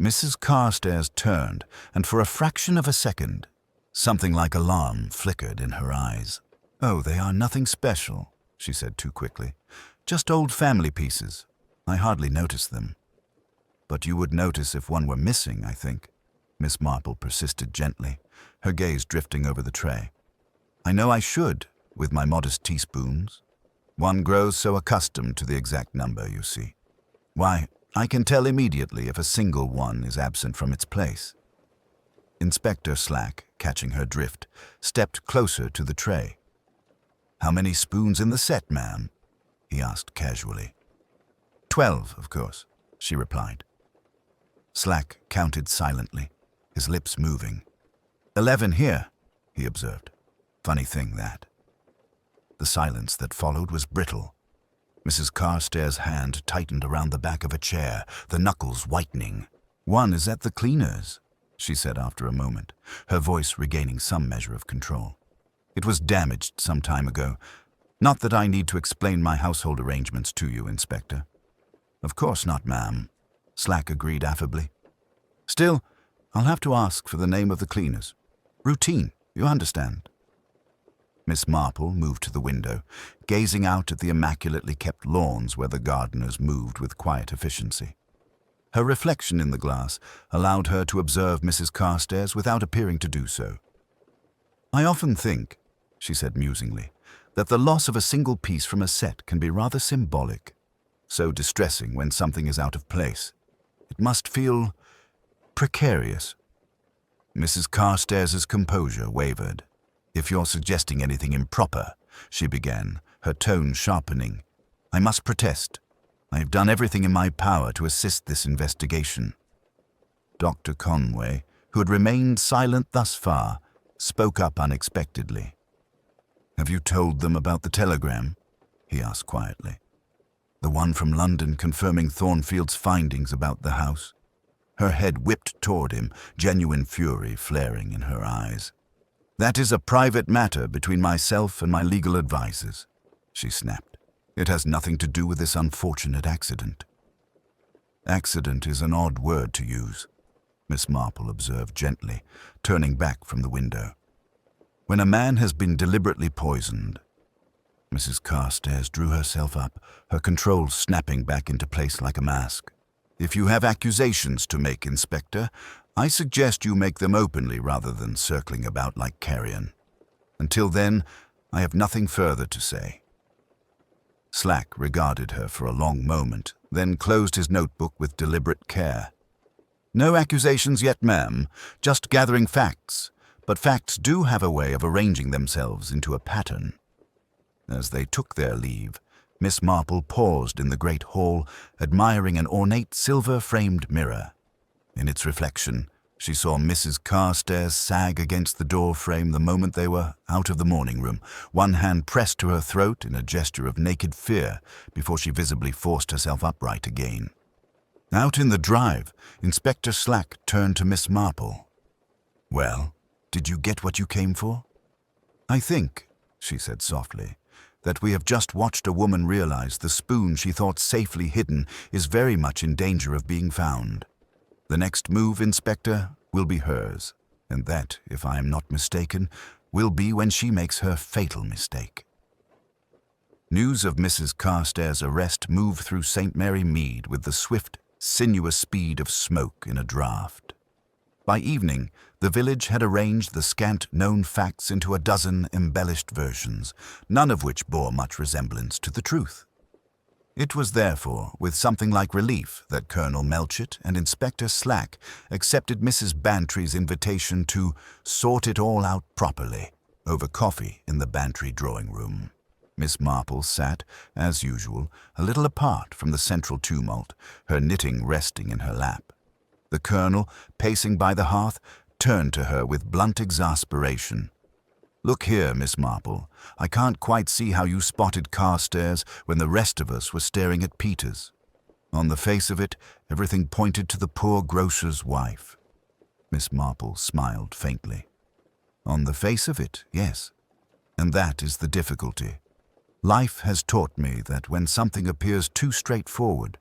Mrs. Carstairs turned, and for a fraction of a second, something like alarm flickered in her eyes. "Oh, they are nothing special," she said too quickly. Just old family pieces. I hardly noticed them. But you would notice if one were missing, I think, Miss Marple persisted gently, her gaze drifting over the tray. I know I should, with my modest teaspoons. One grows so accustomed to the exact number, you see. Why, I can tell immediately if a single one is absent from its place. Inspector Slack, catching her drift, stepped closer to the tray. How many spoons in the set, ma'am? He asked casually. 12, of course, she replied. Slack counted silently, his lips moving. 11 here, he observed. Funny thing, that. The silence that followed was brittle. Mrs. Carstairs' hand tightened around the back of a chair, the knuckles whitening. One is at the cleaner's, she said after a moment, her voice regaining some measure of control. It was damaged some time ago. Not that I need to explain my household arrangements to you, Inspector. Of course not, ma'am, Slack agreed affably. Still, I'll have to ask for the name of the cleaners. Routine, you understand. Miss Marple moved to the window, gazing out at the immaculately kept lawns where the gardeners moved with quiet efficiency. Her reflection in the glass allowed her to observe Mrs. Carstairs without appearing to do so. I often think, she said musingly, that the loss of a single piece from a set can be rather symbolic. So distressing when something is out of place. It must feel precarious. Mrs. Carstairs' composure wavered. If you're suggesting anything improper, she began, her tone sharpening, I must protest. I have done everything in my power to assist this investigation. Dr. Conway, who had remained silent thus far, spoke up unexpectedly. Have you told them about the telegram? He asked quietly. The one from London confirming Thornfield's findings about the house. Her head whipped toward him, genuine fury flaring in her eyes. That is a private matter between myself and my legal advisers, she snapped. It has nothing to do with this unfortunate accident. Accident is an odd word to use, Miss Marple observed gently, turning back from the window. When a man has been deliberately poisoned, Mrs. Carstairs drew herself up, her control snapping back into place like a mask. If you have accusations to make, Inspector, I suggest you make them openly rather than circling about like carrion. Until then, I have nothing further to say. Slack regarded her for a long moment, then closed his notebook with deliberate care. No accusations yet, ma'am, just gathering facts, but facts do have a way of arranging themselves into a pattern. As they took their leave, Miss Marple paused in the great hall, admiring an ornate silver-framed mirror. In its reflection, she saw Mrs. Carstairs sag against the door frame the moment they were out of the morning room, one hand pressed to her throat in a gesture of naked fear before she visibly forced herself upright again. Out in the drive, Inspector Slack turned to Miss Marple. Well, did you get what you came for? I think, she said softly, that we have just watched a woman realize the spoon she thought safely hidden is very much in danger of being found. The next move, Inspector, will be hers, and that, if I am not mistaken, will be when she makes her fatal mistake. News of Mrs. Carstairs' arrest moved through St. Mary Mead with the swift, sinuous speed of smoke in a draught. By evening, the village had arranged the scant known facts into a dozen embellished versions, none of which bore much resemblance to the truth. It was therefore with something like relief that Colonel Melchett and Inspector Slack accepted Mrs. Bantry's invitation to sort it all out properly over coffee in the Bantry drawing-room. Miss Marple sat, as usual, a little apart from the central tumult, her knitting resting in her lap. The Colonel, pacing by the hearth, turned to her with blunt exasperation. Look here, Miss Marple, I can't quite see how you spotted Carstairs when the rest of us were staring at Peters. On the face of it, everything pointed to the poor grocer's wife. Miss Marple smiled faintly. On the face of it, yes. And that is the difficulty. Life has taught me that when something appears too straightforward,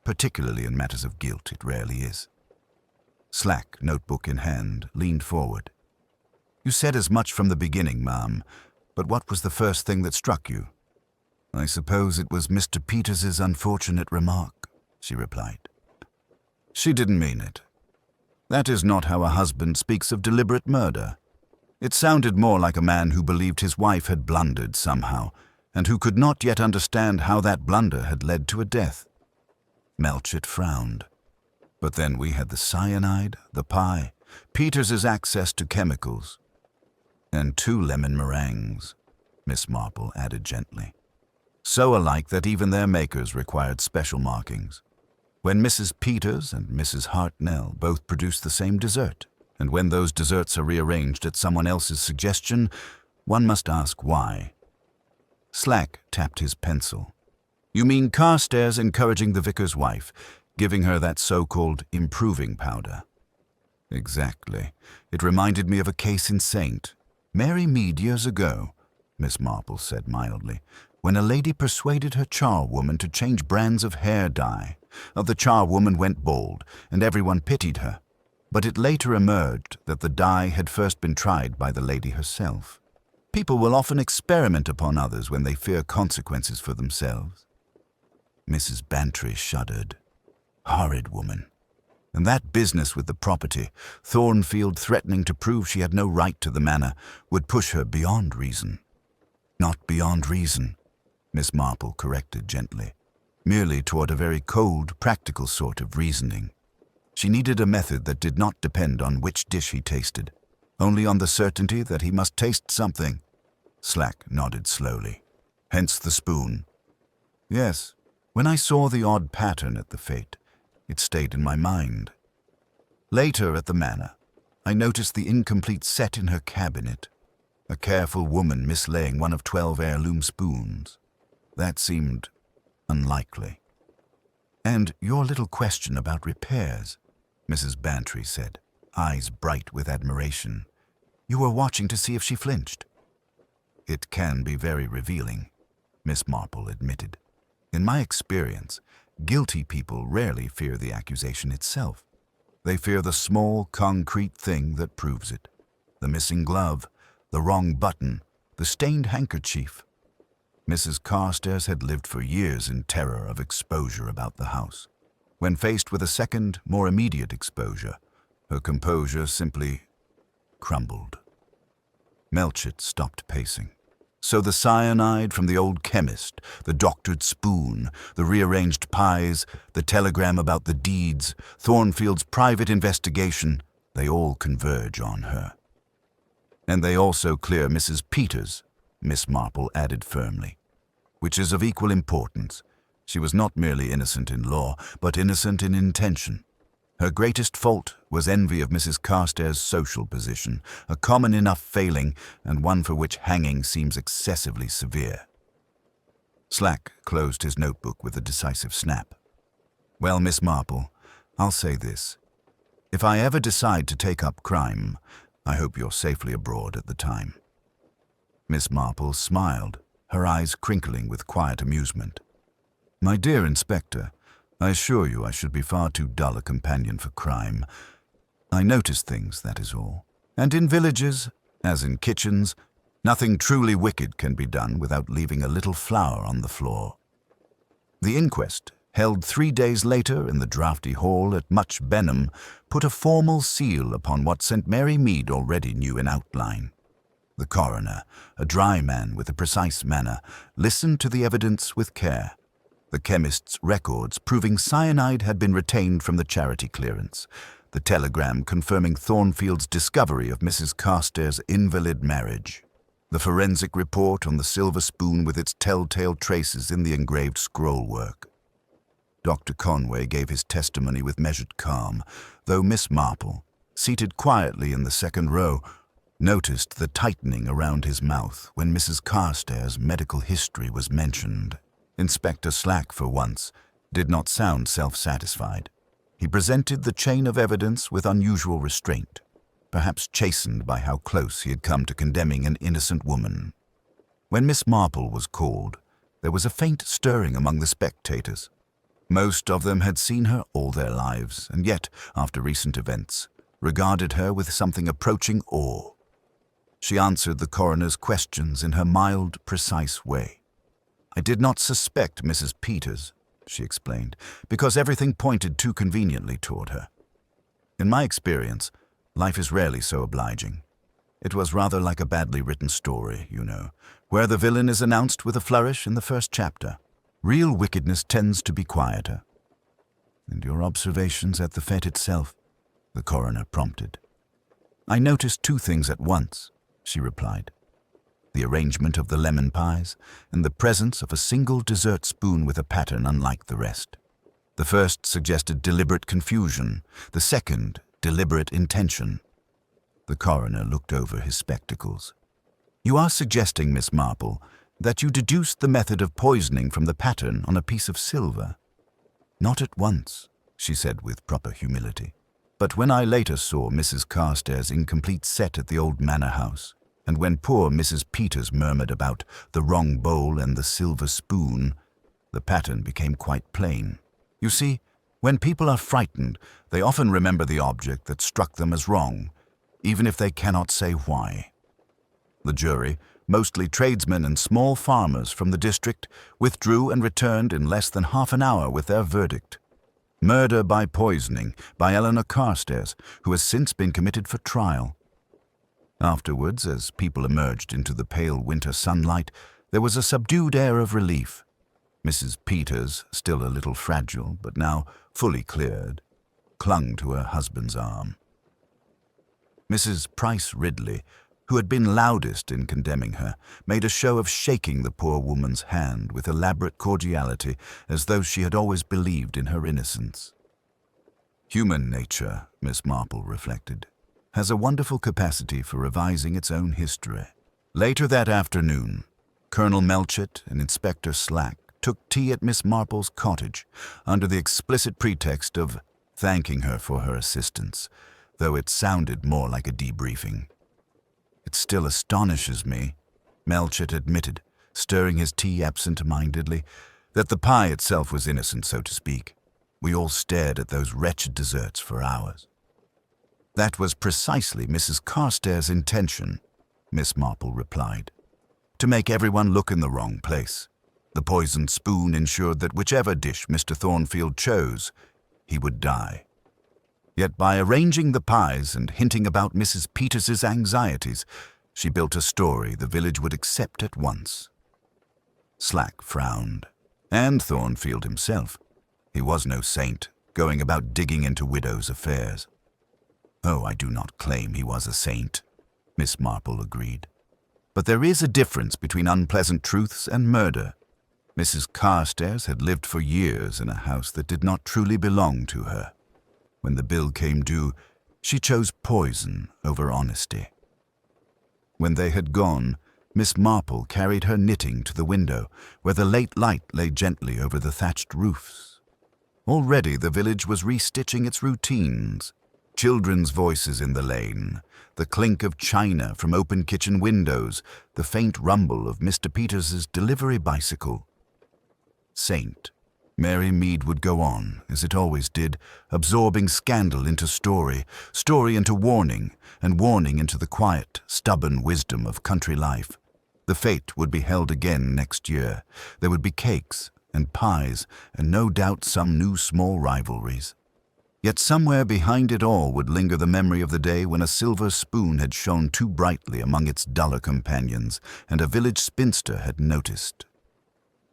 particularly in matters of guilt, it rarely is. Slack, notebook in hand, leaned forward. You said as much from the beginning, ma'am, but what was the first thing that struck you? "I suppose it was Mr. Peters's unfortunate remark," she replied. "She didn't mean it. That is not how a husband speaks of deliberate murder. It sounded more like a man who believed his wife had blundered somehow, and who could not yet understand how that blunder had led to a death." Melchett frowned. "But then we had the cyanide, the pie, Peters's access to chemicals, and 2 lemon meringues," Miss Marple added gently. "So alike that even their makers required special markings. When Mrs. Peters and Mrs. Hartnell both produce the same dessert, and when those desserts are rearranged at someone else's suggestion, one must ask why." Slack tapped his pencil. "You mean Carstairs encouraging the vicar's wife, giving her that so-called improving powder?" "Exactly. It reminded me of a case in St. Mary Mead years ago," Miss Marple said mildly, "when a lady persuaded her charwoman to change brands of hair dye. The charwoman went bald, and everyone pitied her. But it later emerged that the dye had first been tried by the lady herself. People will often experiment upon others when they fear consequences for themselves." Mrs. Bantry shuddered. Horrid woman. And that business with the property, Thornfield threatening to prove she had no right to the manor, would push her beyond reason. "Not beyond reason," Miss Marple corrected gently. "Merely toward a very cold, practical sort of reasoning. She needed a method that did not depend on which dish he tasted, only on the certainty that he must taste something." Slack nodded slowly. "Hence the spoon." "Yes. When I saw the odd pattern at the fete, it stayed in my mind. Later at the manor, I noticed the incomplete set in her cabinet, a careful woman mislaying one of 12 heirloom spoons. That seemed unlikely." "And your little question about repairs," Mrs. Bantry said, eyes bright with admiration. "You were watching to see if she flinched." "It can be very revealing," Miss Marple admitted. "In my experience, guilty people rarely fear the accusation itself. They fear the small, concrete thing that proves it. The missing glove, the wrong button, the stained handkerchief." Mrs. Carstairs had lived for years in terror of exposure about the house. When faced with a second, more immediate exposure, her composure simply crumbled. Melchett stopped pacing. "So the cyanide from the old chemist, the doctored spoon, the rearranged pies, the telegram about the deeds, Thornfield's private investigation, they all converge on her." "And they also clear Mrs. Peters," Miss Marple added firmly. "Which is of equal importance. She was not merely innocent in law, but innocent in intention. Her greatest fault was envy of Mrs. Carstairs' social position, a common enough failing, and one for which hanging seems excessively severe." Slack closed his notebook with a decisive snap. "Well, Miss Marple, I'll say this. If I ever decide to take up crime, I hope you're safely abroad at the time." Miss Marple smiled, her eyes crinkling with quiet amusement. "My dear Inspector, I assure you I should be far too dull a companion for crime. I notice things, that is all. And in villages, as in kitchens, nothing truly wicked can be done without leaving a little flour on the floor." The inquest, held 3 days later in the draughty hall at Much Benham, put a formal seal upon what St. Mary Mead already knew in outline. The coroner, a dry man with a precise manner, listened to the evidence with care. The chemist's records proving cyanide had been retained from the charity clearance, the telegram confirming Thornfield's discovery of Mrs. Carstairs' invalid marriage, the forensic report on the silver spoon with its telltale traces in the engraved scrollwork. Dr. Conway gave his testimony with measured calm, though Miss Marple, seated quietly in the second row, noticed the tightening around his mouth when Mrs. Carstairs' medical history was mentioned. Inspector Slack, for once, did not sound self-satisfied. He presented the chain of evidence with unusual restraint, perhaps chastened by how close he had come to condemning an innocent woman. When Miss Marple was called, there was a faint stirring among the spectators. Most of them had seen her all their lives, and yet, after recent events, regarded her with something approaching awe. She answered the coroner's questions in her mild, precise way. I did not suspect Mrs. Peters, she explained, because everything pointed too conveniently toward her. In my experience, life is rarely so obliging. It was rather like a badly written story, you know, where the villain is announced with a flourish in the first chapter. Real wickedness tends to be quieter. And your observations at the fete itself, the coroner prompted. I noticed two things at once, she replied. The arrangement of the lemon pies and the presence of a single dessert spoon with a pattern unlike the rest. The first suggested deliberate confusion, the second, deliberate intention. The coroner looked over his spectacles. You are suggesting, Miss Marple, that you deduced the method of poisoning from the pattern on a piece of silver. Not at once, she said with proper humility. But when I later saw Mrs. Carstairs' incomplete set at the old manor house, and when poor Mrs. Peters murmured about the wrong bowl and the silver spoon, the pattern became quite plain. You see, when people are frightened, they often remember the object that struck them as wrong, even if they cannot say why. The jury, mostly tradesmen and small farmers from the district, withdrew and returned in less than half an hour with their verdict. Murder by poisoning by Eleanor Carstairs, who has since been committed for trial. Afterwards, as people emerged into the pale winter sunlight, there was a subdued air of relief. Mrs. Peters, still a little fragile, but now fully cleared, clung to her husband's arm. Mrs. Price Ridley, who had been loudest in condemning her, made a show of shaking the poor woman's hand with elaborate cordiality, as though she had always believed in her innocence. Human nature, Miss Marple reflected, has a wonderful capacity for revising its own history. Later that afternoon, Colonel Melchett and Inspector Slack took tea at Miss Marple's cottage, under the explicit pretext of thanking her for her assistance, though it sounded more like a debriefing. It still astonishes me, Melchett admitted, stirring his tea absent-mindedly, that the pie itself was innocent, so to speak. We all stared at those wretched desserts for hours. That was precisely Mrs. Carstairs' intention, Miss Marple replied, to make everyone look in the wrong place. The poisoned spoon ensured that whichever dish Mr. Thornfield chose, he would die. Yet by arranging the pies and hinting about Mrs. Peters's anxieties, she built a story the village would accept at once. Slack frowned, and Thornfield himself. He was no saint, going about digging into widows' affairs. Oh, I do not claim he was a saint, Miss Marple agreed. But there is a difference between unpleasant truths and murder. Mrs. Carstairs had lived for years in a house that did not truly belong to her. When the bill came due, she chose poison over honesty. When they had gone, Miss Marple carried her knitting to the window, where the late light lay gently over the thatched roofs. Already the village was restitching its routines. Children's voices in the lane, the clink of china from open kitchen windows, the faint rumble of Mr. Peters's delivery bicycle. Saint Mary Mead would go on, as it always did, absorbing scandal into story, story into warning, and warning into the quiet, stubborn wisdom of country life. The fete would be held again next year. There would be cakes and pies, and no doubt some new small rivalries. Yet somewhere behind it all would linger the memory of the day when a silver spoon had shone too brightly among its duller companions, and a village spinster had noticed.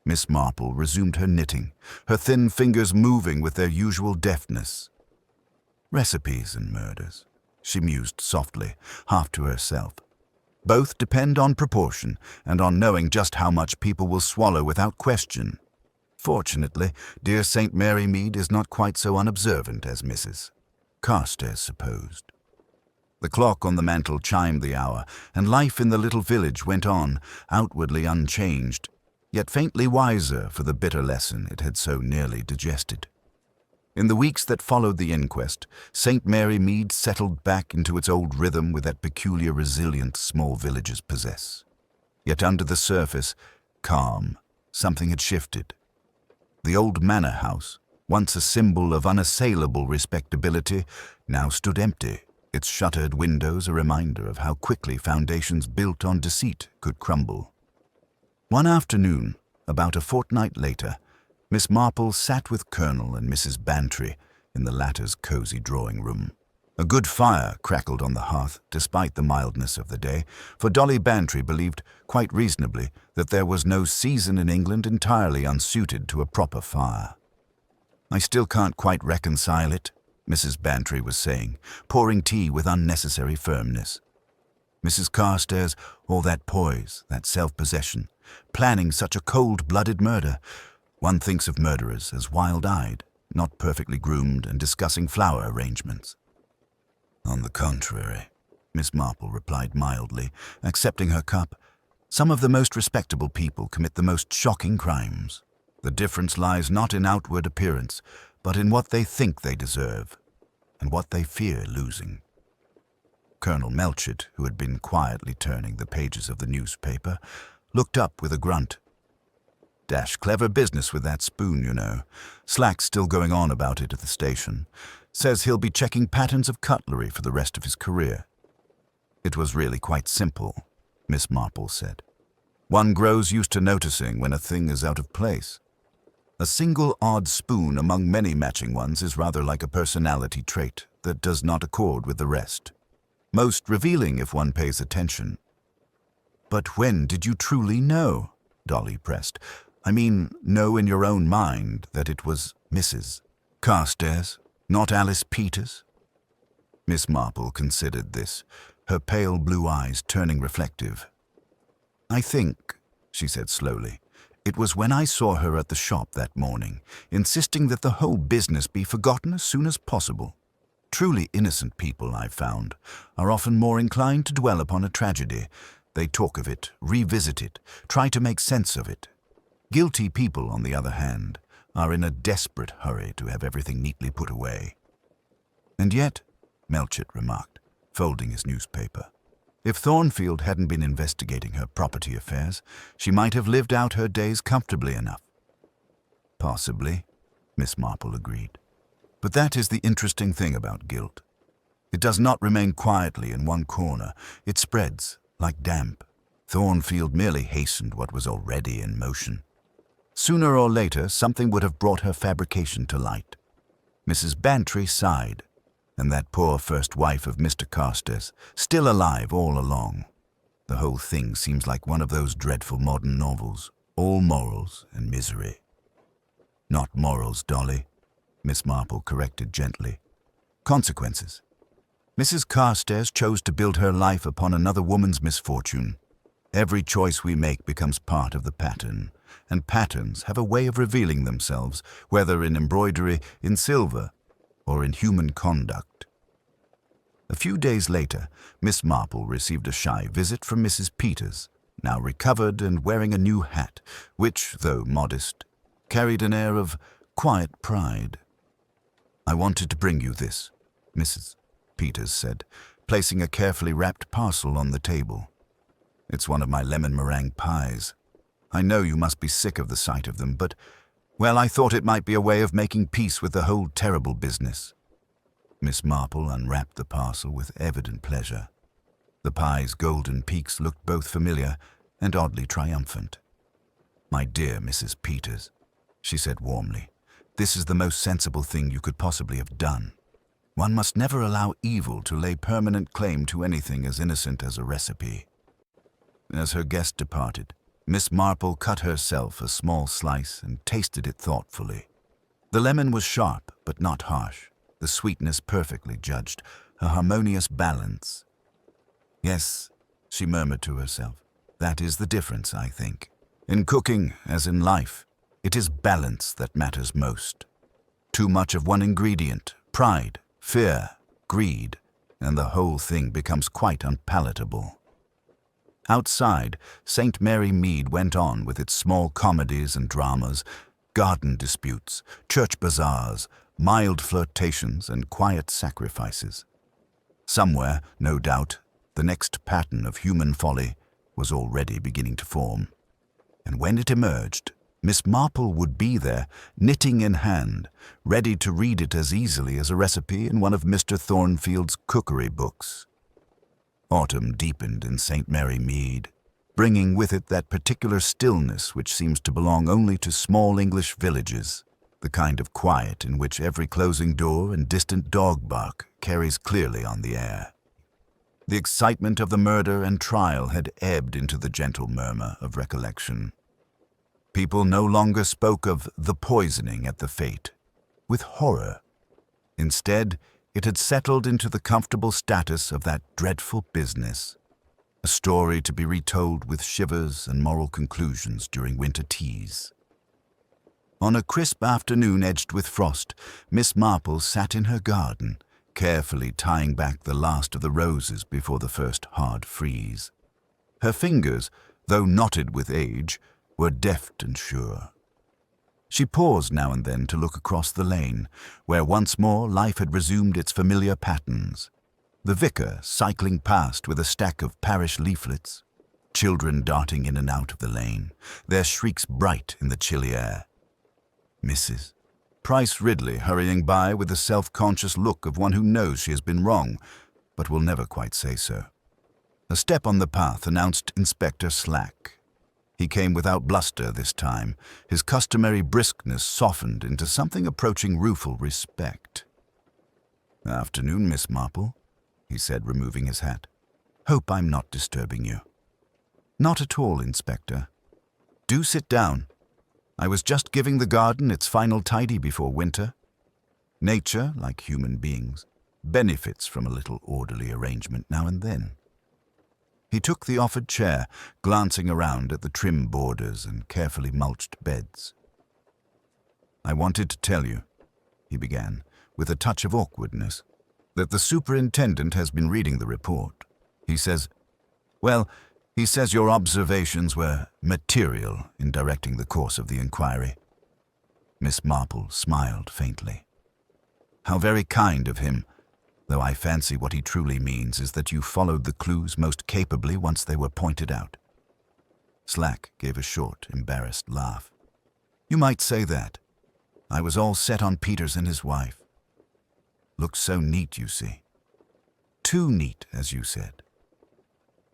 Miss Marple resumed her knitting, her thin fingers moving with their usual deftness. Recipes and murders, she mused softly, half to herself. Both depend on proportion and on knowing just how much people will swallow without question. Fortunately, dear St. Mary Mead is not quite so unobservant as Mrs. Carstairs supposed. The clock on the mantel chimed the hour, and life in the little village went on, outwardly unchanged, yet faintly wiser for the bitter lesson it had so nearly digested. In the weeks that followed the inquest, St. Mary Mead settled back into its old rhythm with that peculiar resilience small villages possess. Yet under the surface, calm, something had shifted. The old manor house, once a symbol of unassailable respectability, now stood empty, its shuttered windows a reminder of how quickly foundations built on deceit could crumble. One afternoon, About a fortnight later, Miss Marple sat with Colonel and Mrs. Bantry in the latter's cosy drawing-room. A good fire crackled on the hearth, despite the mildness of the day, for Dolly Bantry believed, quite reasonably, that there was no season in England entirely unsuited to a proper fire. "I still can't quite reconcile it," Mrs. Bantry was saying, pouring tea with unnecessary firmness. "Mrs. Carstairs, all that poise, that self-possession, planning such a cold-blooded murder. One thinks of murderers as wild-eyed, not perfectly groomed and discussing flower arrangements." "On the contrary," Miss Marple replied mildly, accepting her cup, "some of the most respectable people commit the most shocking crimes. The difference lies not in outward appearance, but in what they think they deserve, and what they fear losing." Colonel Melchett, who had been quietly turning the pages of the newspaper, looked up with a grunt. "Dash clever business with that spoon, you know. Slack's still going on about it at the station. Says he'll be checking patterns of cutlery for the rest of his career." "It was really quite simple," Miss Marple said. "One grows used to noticing when a thing is out of place. A single odd spoon among many matching ones is rather like a personality trait that does not accord with the rest. Most revealing if one pays attention." "But when did you truly know?" Dolly pressed. "I mean, know in your own mind that it was Mrs. Carstairs, not Alice Peters?" Miss Marple considered this, her pale blue eyes turning reflective. "I think," she said slowly, "it was when I saw her at the shop that morning, insisting that the whole business be forgotten as soon as possible. Truly innocent people, I've found, are often more inclined to dwell upon a tragedy. They talk of it, revisit it, try to make sense of it. Guilty people, on the other hand, are in a desperate hurry to have everything neatly put away." "And yet," Melchett remarked, folding his newspaper, "if Thornfield hadn't been investigating her property affairs, she might have lived out her days comfortably enough." "Possibly," Miss Marple agreed. "But that is the interesting thing about guilt. It does not remain quietly in one corner. It spreads, like damp. Thornfield merely hastened what was already in motion. Sooner or later, something would have brought her fabrication to light." Mrs. Bantry sighed. "And that poor first wife of Mr. Carstairs, still alive all along. The whole thing seems like one of those dreadful modern novels, all morals and misery." "Not morals, Dolly," Miss Marple corrected gently. "Consequences. Mrs. Carstairs chose to build her life upon another woman's misfortune. Every choice we make becomes part of the pattern, and patterns have a way of revealing themselves, whether in embroidery, in silver, or in human conduct." A few days later, Miss Marple received a shy visit from Mrs. Peters, now recovered and wearing a new hat, which, though modest, carried an air of quiet pride. "I wanted to bring you this," Mrs. Peters said, placing a carefully wrapped parcel on the table. "It's one of my lemon meringue pies. I know you must be sick of the sight of them, but, well, I thought it might be a way of making peace with the whole terrible business." Miss Marple unwrapped the parcel with evident pleasure. The pie's golden peaks looked both familiar and oddly triumphant. "My dear Mrs. Peters," she said warmly, "this is the most sensible thing you could possibly have done. One must never allow evil to lay permanent claim to anything as innocent as a recipe." As her guest departed, Miss Marple cut herself a small slice and tasted it thoughtfully. The lemon was sharp, but not harsh, the sweetness perfectly judged, a harmonious balance. "Yes," she murmured to herself, "that is the difference, I think. In cooking, as in life, it is balance that matters most. Too much of one ingredient, pride, fear, greed, and the whole thing becomes quite unpalatable." Outside, St. Mary Mead went on with its small comedies and dramas, garden disputes, church bazaars, mild flirtations, and quiet sacrifices. Somewhere, no doubt, the next pattern of human folly was already beginning to form. And when it emerged, Miss Marple would be there, knitting in hand, ready to read it as easily as a recipe in one of Mr. Thornfield's cookery books. Autumn deepened in St. Mary Mead. bringing with it that particular stillness which seems to belong only to small English villages, the kind of quiet in which every closing door and distant dog bark carries clearly on the air. The excitement of the murder and trial had ebbed into the gentle murmur of recollection. People no longer spoke of the poisoning at the fete with horror. Instead, it had settled into the comfortable status of that dreadful business, a story to be retold with shivers and moral conclusions during winter teas. On a crisp afternoon edged with frost, Miss Marple sat in her garden, carefully tying back the last of the roses before the first hard freeze. Her fingers, though knotted with age, were deft and sure. She paused now and then to look across the lane, where once more life had resumed its familiar patterns. The vicar cycling past with a stack of parish leaflets, children darting in and out of the lane, their shrieks bright in the chilly air. Mrs. Price Ridley hurrying by with the self-conscious look of one who knows she has been wrong, but will never quite say so. A step on the path announced Inspector Slack. He came without bluster this time, his customary briskness softened into something approaching rueful respect. "Afternoon, Miss Marple," he said, removing his hat. "Hope I'm not disturbing you." "Not at all, Inspector. Do sit down. I was just giving the garden its final tidy before winter. Nature, like human beings, benefits from a little orderly arrangement now and then." He took the offered chair, glancing around at the trim borders and carefully mulched beds. "I wanted to tell you," he began, with a touch of awkwardness, "that the superintendent has been reading the report. He says your observations were material in directing the course of the inquiry." Miss Marple smiled faintly. "How very kind of him, though I fancy what he truly means is that you followed the clues most capably once they were pointed out." Slack gave a short, embarrassed laugh. "You might say that. I was all set on Peters and his wife. Looked so neat, you see. Too neat, as you said."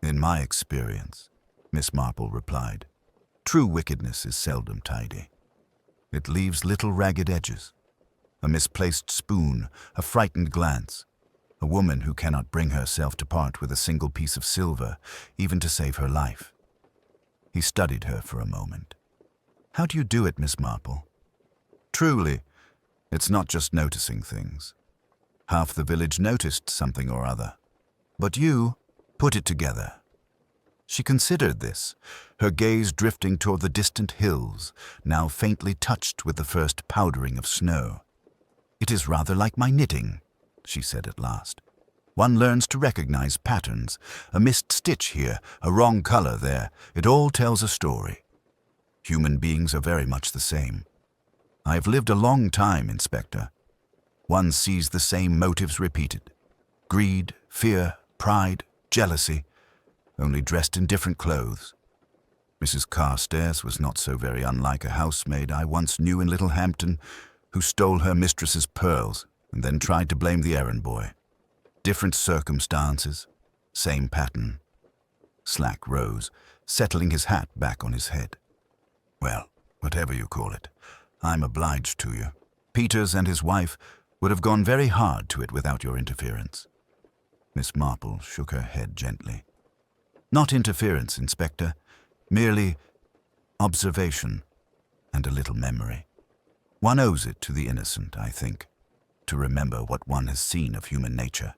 "In my experience," Miss Marple replied, "true wickedness is seldom tidy. It leaves little ragged edges. A misplaced spoon, a frightened glance, a woman who cannot bring herself to part with a single piece of silver, even to save her life." He studied her for a moment. "How do you do it, Miss Marple? Truly, it's not just noticing things. Half the village noticed something or other. But you put it together." She considered this, her gaze drifting toward the distant hills, now faintly touched with the first powdering of snow. "It is rather like my knitting," she said at last. "One learns to recognize patterns. A missed stitch here, a wrong color there. It all tells a story. Human beings are very much the same. I have lived a long time, Inspector. One sees the same motives repeated. Greed, fear, pride, jealousy, only dressed in different clothes. Mrs. Carstairs was not so very unlike a housemaid I once knew in Littlehampton, who stole her mistress's pearls and then tried to blame the errand boy. Different circumstances, same pattern." Slack rose, settling his hat back on his head. "Well, whatever you call it, I'm obliged to you. Peters and his wife would have gone very hard to it without your interference." Miss Marple shook her head gently. "Not interference, Inspector, merely observation and a little memory. One owes it to the innocent, I think, to remember what one has seen of human nature."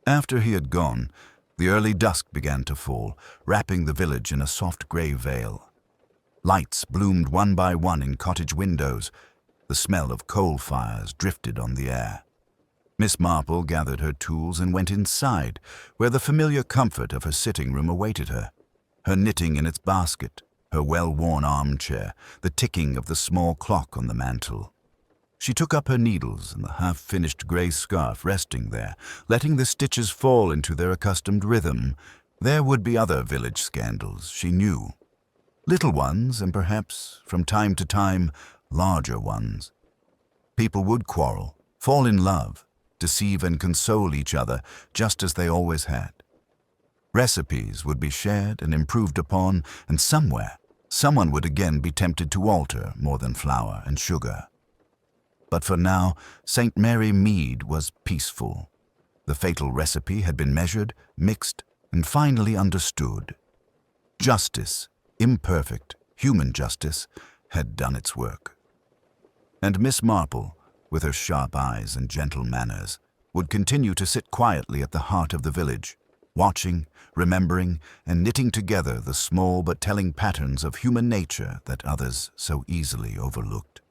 After he had gone, the early dusk began to fall, wrapping the village in a soft grey veil. Lights bloomed one by one in cottage windows. The smell of coal fires drifted on the air. Miss Marple gathered her tools and went inside, where the familiar comfort of her sitting room awaited her. Her knitting in its basket, her well-worn armchair, the ticking of the small clock on the mantel. She took up her needles and the half-finished grey scarf resting there, letting the stitches fall into their accustomed rhythm. There would be other village scandals, she knew. Little ones, and perhaps, from time to time, larger ones. People would quarrel, fall in love, deceive and console each other, just as they always had. Recipes would be shared and improved upon, and somewhere, someone would again be tempted to alter more than flour and sugar. But for now, St. Mary Mead was peaceful. The fatal recipe had been measured, mixed, and finally understood. Justice, imperfect, human justice, had done its work. And Miss Marple, with her sharp eyes and gentle manners, would continue to sit quietly at the heart of the village, watching, remembering, and knitting together the small but telling patterns of human nature that others so easily overlooked.